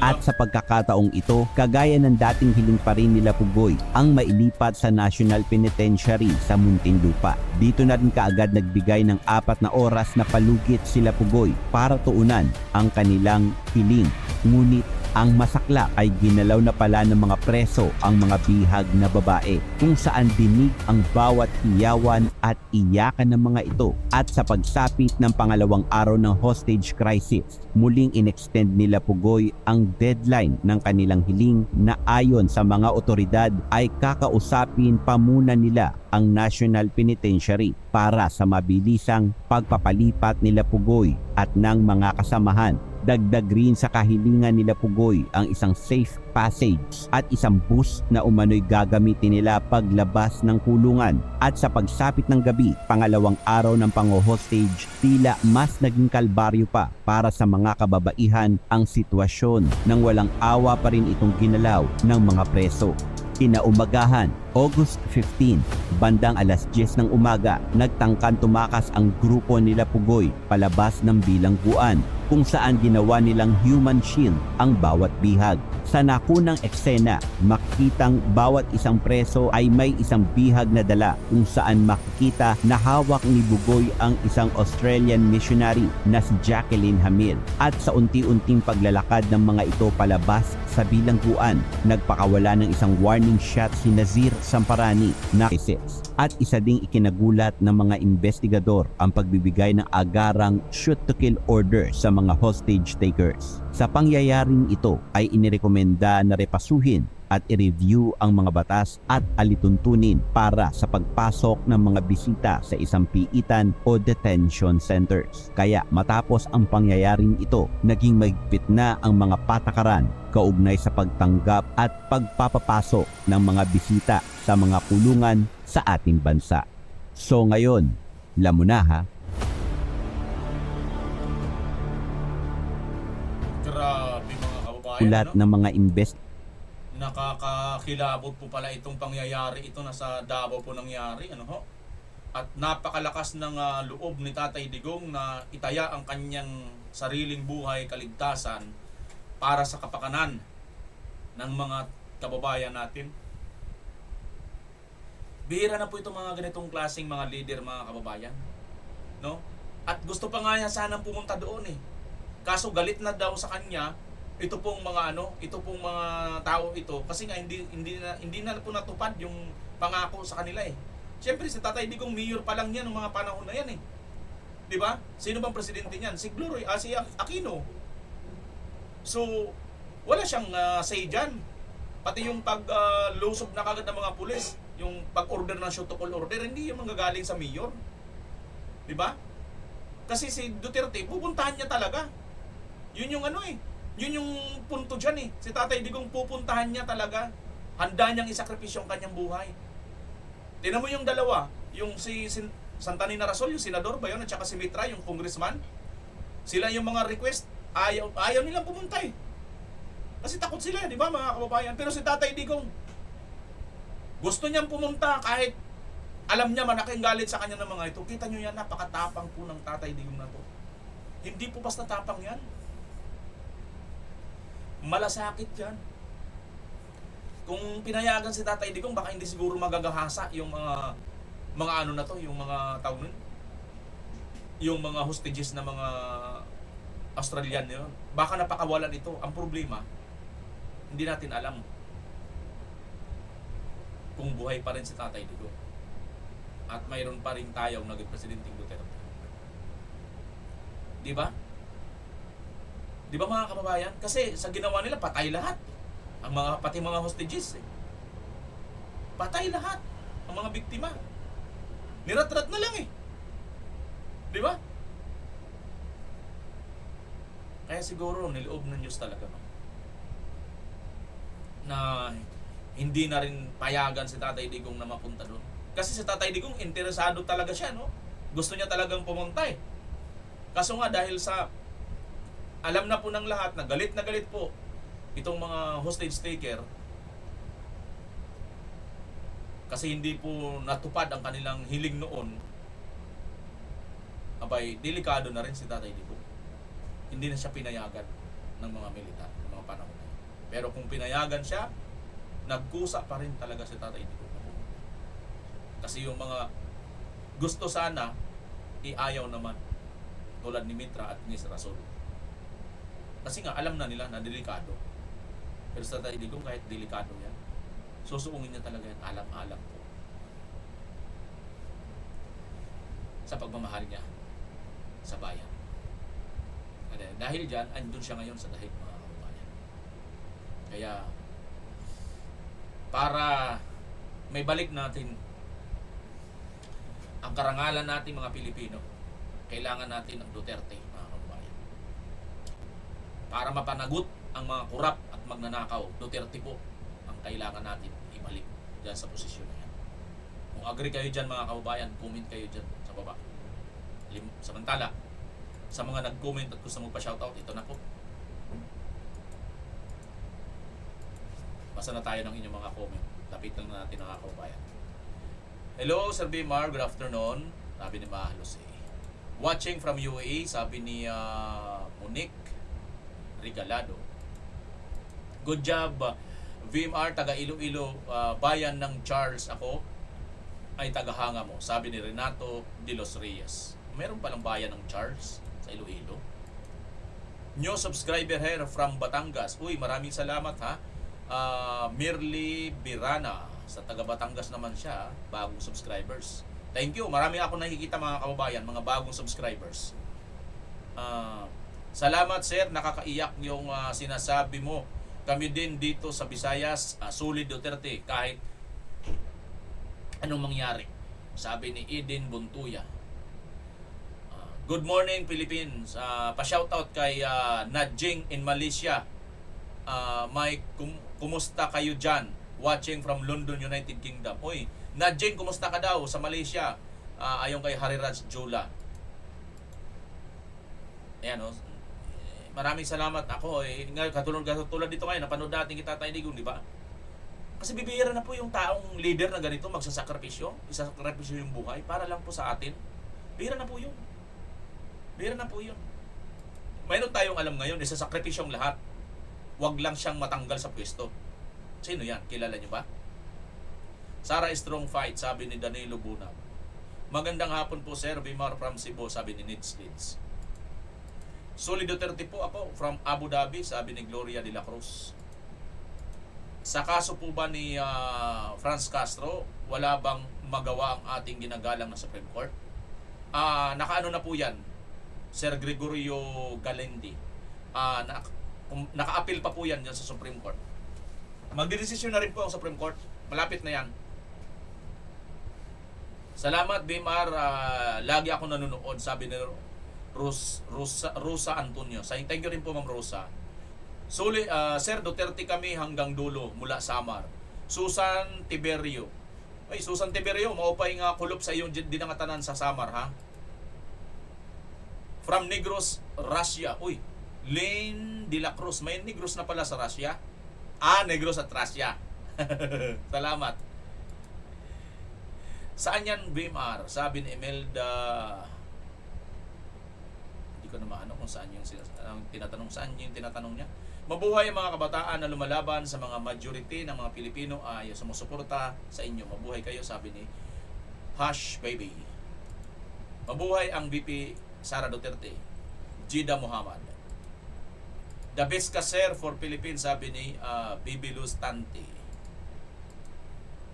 At sa pagkakataong ito, kagaya ng dating hiling pa rin nila Pugoy ang mailipat sa National Penitentiary sa Muntinlupa. Dito na rin kaagad nagbigay ng 4 na oras na palugit sila Pugoy para tuunan ang kanilang hiling. Ngunit ang masakla ay ginalaw na pala ng mga preso ang mga bihag na babae kung saan dinig ang bawat hiyawan at iyakan ng mga ito. At sa pagsapit ng pangalawang araw ng hostage crisis, muling inextend nila Pugoy ang deadline ng kanilang hiling na ayon sa mga otoridad ay kakausapin pa muna nila ang National Penitentiary para sa mabilisang pagpapalipat nila Pugoy at ng mga kasamahan. Dagdag rin sa kahilingan nila Pugoy ang isang safe passage at isang bus na umano'y gagamitin nila paglabas ng kulungan. At sa pagsapit ng gabi, pangalawang araw ng pango-hostage, tila mas naging kalbaryo pa para sa mga kababaihan ang sitwasyon nang walang awa pa rin itong ginalaw ng mga preso. Kinaumagahan, August 15, bandang alas 10 ng umaga, nagtangkan tumakas ang grupo nila Pugoy palabas ng bilangguan kung saan ginawa nilang human shield ang bawat bihag. Sa nakunang eksena, makikitang bawat isang preso ay may isang bihag na dala kung saan makikita na hawak ni Bugoy ang isang Australian missionary na si Jacqueline Hamil. At sa unti-unting paglalakad ng mga ito palabas sa bilangguan, nagpakawala ng isang warning shot si Nazir Samparani na ISIS. At isa ding ikinagulat ng mga investigador ang pagbibigay ng agarang shoot-to-kill order sa mga hostage takers. Sa pangyayaring ito ay inirekomenda na repasuhin at i-review ang mga batas at alituntunin para sa pagpasok ng mga bisita sa isang piitan o detention centers. Kaya matapos ang pangyayaring ito, naging mahigpit na ang mga patakaran kaugnay sa pagtanggap at pagpapapasok ng mga bisita sa mga kulungan sa ating bansa. So ngayon, alam mo na ha. Grabe mga kababayan, Ulat ano? ng mga Nakakakilabot po pala itong pangyayari ito na sa Davao po nangyari, ano ho? At napakalakas ng loob ni Tatay Digong na itaya ang kanyang sariling buhay, kaligtasan para sa kapakanan ng mga kababayan natin. Bihira na po itong mga ganitong klaseng mga leader, mga kababayan, no? At gusto pa nga niya sanang pumunta doon eh. Kaso galit na daw sa kanya ito pong mga tao ito kasi nga hindi na po natupad yung pangako sa kanila eh. Siyempre si Tatay Digong mayor pa lang yan ng mga panahon na yan eh. 'Di ba? Sino bang presidente niyan? Si si Aquino. So wala siyang say diyan. Pati yung lusob na kagad ng mga pulis, yung pag-order ng shoot-to-kill order, hindi yung manggagaling sa mayor. 'Di ba? Kasi si Duterte pupuntahan niya talaga. Yun yung yun yung punto dyan eh. Si Tatay Digong pupuntahan niya talaga. Handa niyang isakripisyo ang kanyang buhay. Tingnan mo yung dalawa. Yung si Santa Nina Rasol, yung senador ba yun? At saka si Mitra, yung congressman. Sila yung mga request. Ayaw nilang pumunta eh. Kasi takot sila, di ba mga kababayan? Pero si Tatay Digong, gusto niyang pumunta kahit alam niya malaking galit sa kanya ng mga ito. Kita niyo yan, napakatapang po ng Tatay Digong na to. Hindi po basta tapang yan. Malasakit yan. Kung pinayagan si Tatay Digong, baka hindi siguro magagahasa yung mga ano na to, yung mga tao nun, yung mga hostages na mga Australian yun. Baka napakawalan ito. Ang problema, hindi natin alam kung buhay pa rin si Tatay Digong. At mayroon pa rin tayong naging Presidenteng Duterte. Di ba? Di ba mga kababayan? Kasi sa ginawa nila, patay lahat. Pati mga hostages. Eh. Patay lahat. Ang mga biktima. Nirat-rat na lang eh. Di ba? Kaya siguro, niloob ng Diyos talaga. No? Na hindi na rin payagan si Tatay Digong na mapunta doon. Kasi si Tatay Digong, interesado talaga siya. No? Gusto niya talagang pumunta eh. Kaso nga, dahil sa alam na po ng lahat na galit po itong mga hostage taker kasi hindi po natupad ang kanilang hiling noon, abay, delikado na rin si Tatay Digong. Hindi na siya pinayagan ng mga militar ng mga panahon na yun. Pero kung pinayagan siya, nagkusa pa rin talaga si Tatay Digong. Kasi yung mga gusto sana, iayaw naman. Tulad ni Mitra at ni Rasol. Kasi nga, alam na nila na delikado. Pero sa Tatay Digong, kahit delikado yan, susuungin niya talaga yan, alam-alam po. Sa pagmamahal niya sa bayan. Dahil dyan, andun siya ngayon sa dahig mga kababayan. Kaya, para may balik natin ang karangalan natin mga Pilipino, kailangan natin ng Duterte, mga kababayan. Para mapanagot ang mga kurap at magnanakaw, Duterte po ang kailangan natin ibalik dyan sa posisyon na yan. Kung agree kayo dyan mga kababayan, comment kayo dyan sa baba. Samantala, sa mga nag-comment at gusto mo pa-shoutout, ito na po. Basa na tayo ng inyong mga comment. Lapitan na natin ang kababayan. Hello, Sir Bimar. Good afternoon. Sabi ni Mahalos Watching from UAE, sabi ni Monique Regalado. Good job, VMR, taga Iloilo, bayan ng Charles ako, ay tagahanga mo, sabi ni Renato de los Reyes. Meron palang bayan ng Charles sa Iloilo. New subscriber here from Batangas. Uy, maraming salamat ha. Mirly Birana, sa taga Batangas naman siya, bagong subscribers. Thank you. Marami ako nakikita mga kababayan, mga bagong subscribers. Salamat sir, nakakaiyak yung sinasabi mo. Kami din dito sa Visayas, solid Duterte kahit anong mangyari. Sabi ni Eden Buntuya. Good morning Philippines. Pa-shoutout kay Najing in Malaysia. Kumusta kayo dyan? Watching from London, United Kingdom. Uy, Najing, kumusta ka daw sa Malaysia? Ayon kay Hariraj Jula. Ayan o. Maraming salamat. Ako katulad dito ngayon, napanood natin kita Tatay Digong, di ba? Kasi bibihira na po yung taong leader na ganito magsasakripisyo. Isasakripisyo yung buhay para lang po sa atin. Bihira na po yun. Bihira na po yun. Mayroon tayong alam ngayon, isasakripisyo ang lahat. Huwag lang siyang matanggal sa pwesto. Sino yan? Kilala nyo ba? Sarah Strong Fight, sabi ni Danilo Bunab. Magandang hapon po Sir Bimar from Cebu, sabi ni Nids Lids. Solid Duterte po ako from Abu Dhabi, sabi ni Gloria de la Cruz. Sa kaso po ba ni Franz Castro, wala bang magawa ang ating ginagalang na Supreme Court? Nakaano na po yan, Sir Gregorio Galendi. Naka-appeal pa po yan dyan sa Supreme Court. Magdidesisyon na rin po ang Supreme Court. Malapit na yan. Salamat Bimar, lagi ako nanonood, sabi ni Rosa Antonio. Thank you rin po Ma'am Rosa. Sir Duterte kami hanggang dulo mula Samar. Susan Tiberio. Ay, Susan Tiberio, maupay nga kulop sa iyong dinangatanan sa Samar ha. From Negros, Russia. Uy, Lane de la Cruz. May Negros na pala sa Russia. Negros at Russia. Salamat. Saan yan, BMR? Sabi ni Imelda. Hindi ko na maano kung saan yung tinatanong. Saan yung tinatanong niya? Mabuhay ang mga kabataan na lumalaban sa mga majority ng mga Pilipino ay sumusuporta sa inyo. Mabuhay kayo, sabi ni Hush Baby. Mabuhay ang VP Sara Duterte. Jida Muhammad. The best ka sir for Philippines, sabi ni Bibi Luz Tanti.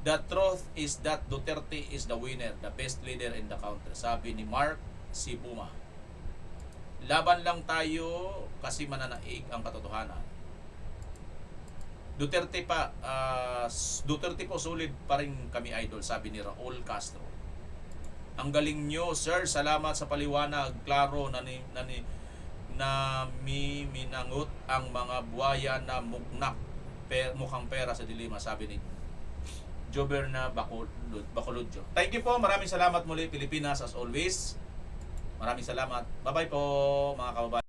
The truth is that Duterte is the winner, the best leader in the country, sabi ni Mark Sibuma. Laban lang tayo kasi mananaig ang katotohanan. Duterte po solid pa rin kami idol, sabi ni Raul Castro. Ang galing nyo sir, salamat sa paliwanag. Klaro na minangot ang mga buhaya na mukhang pera sa dilima, sabi ni Joberna Bacolodjo. Thank you po, maraming salamat muli Pilipinas as always. Maraming salamat. Bye bye po mga kababayan.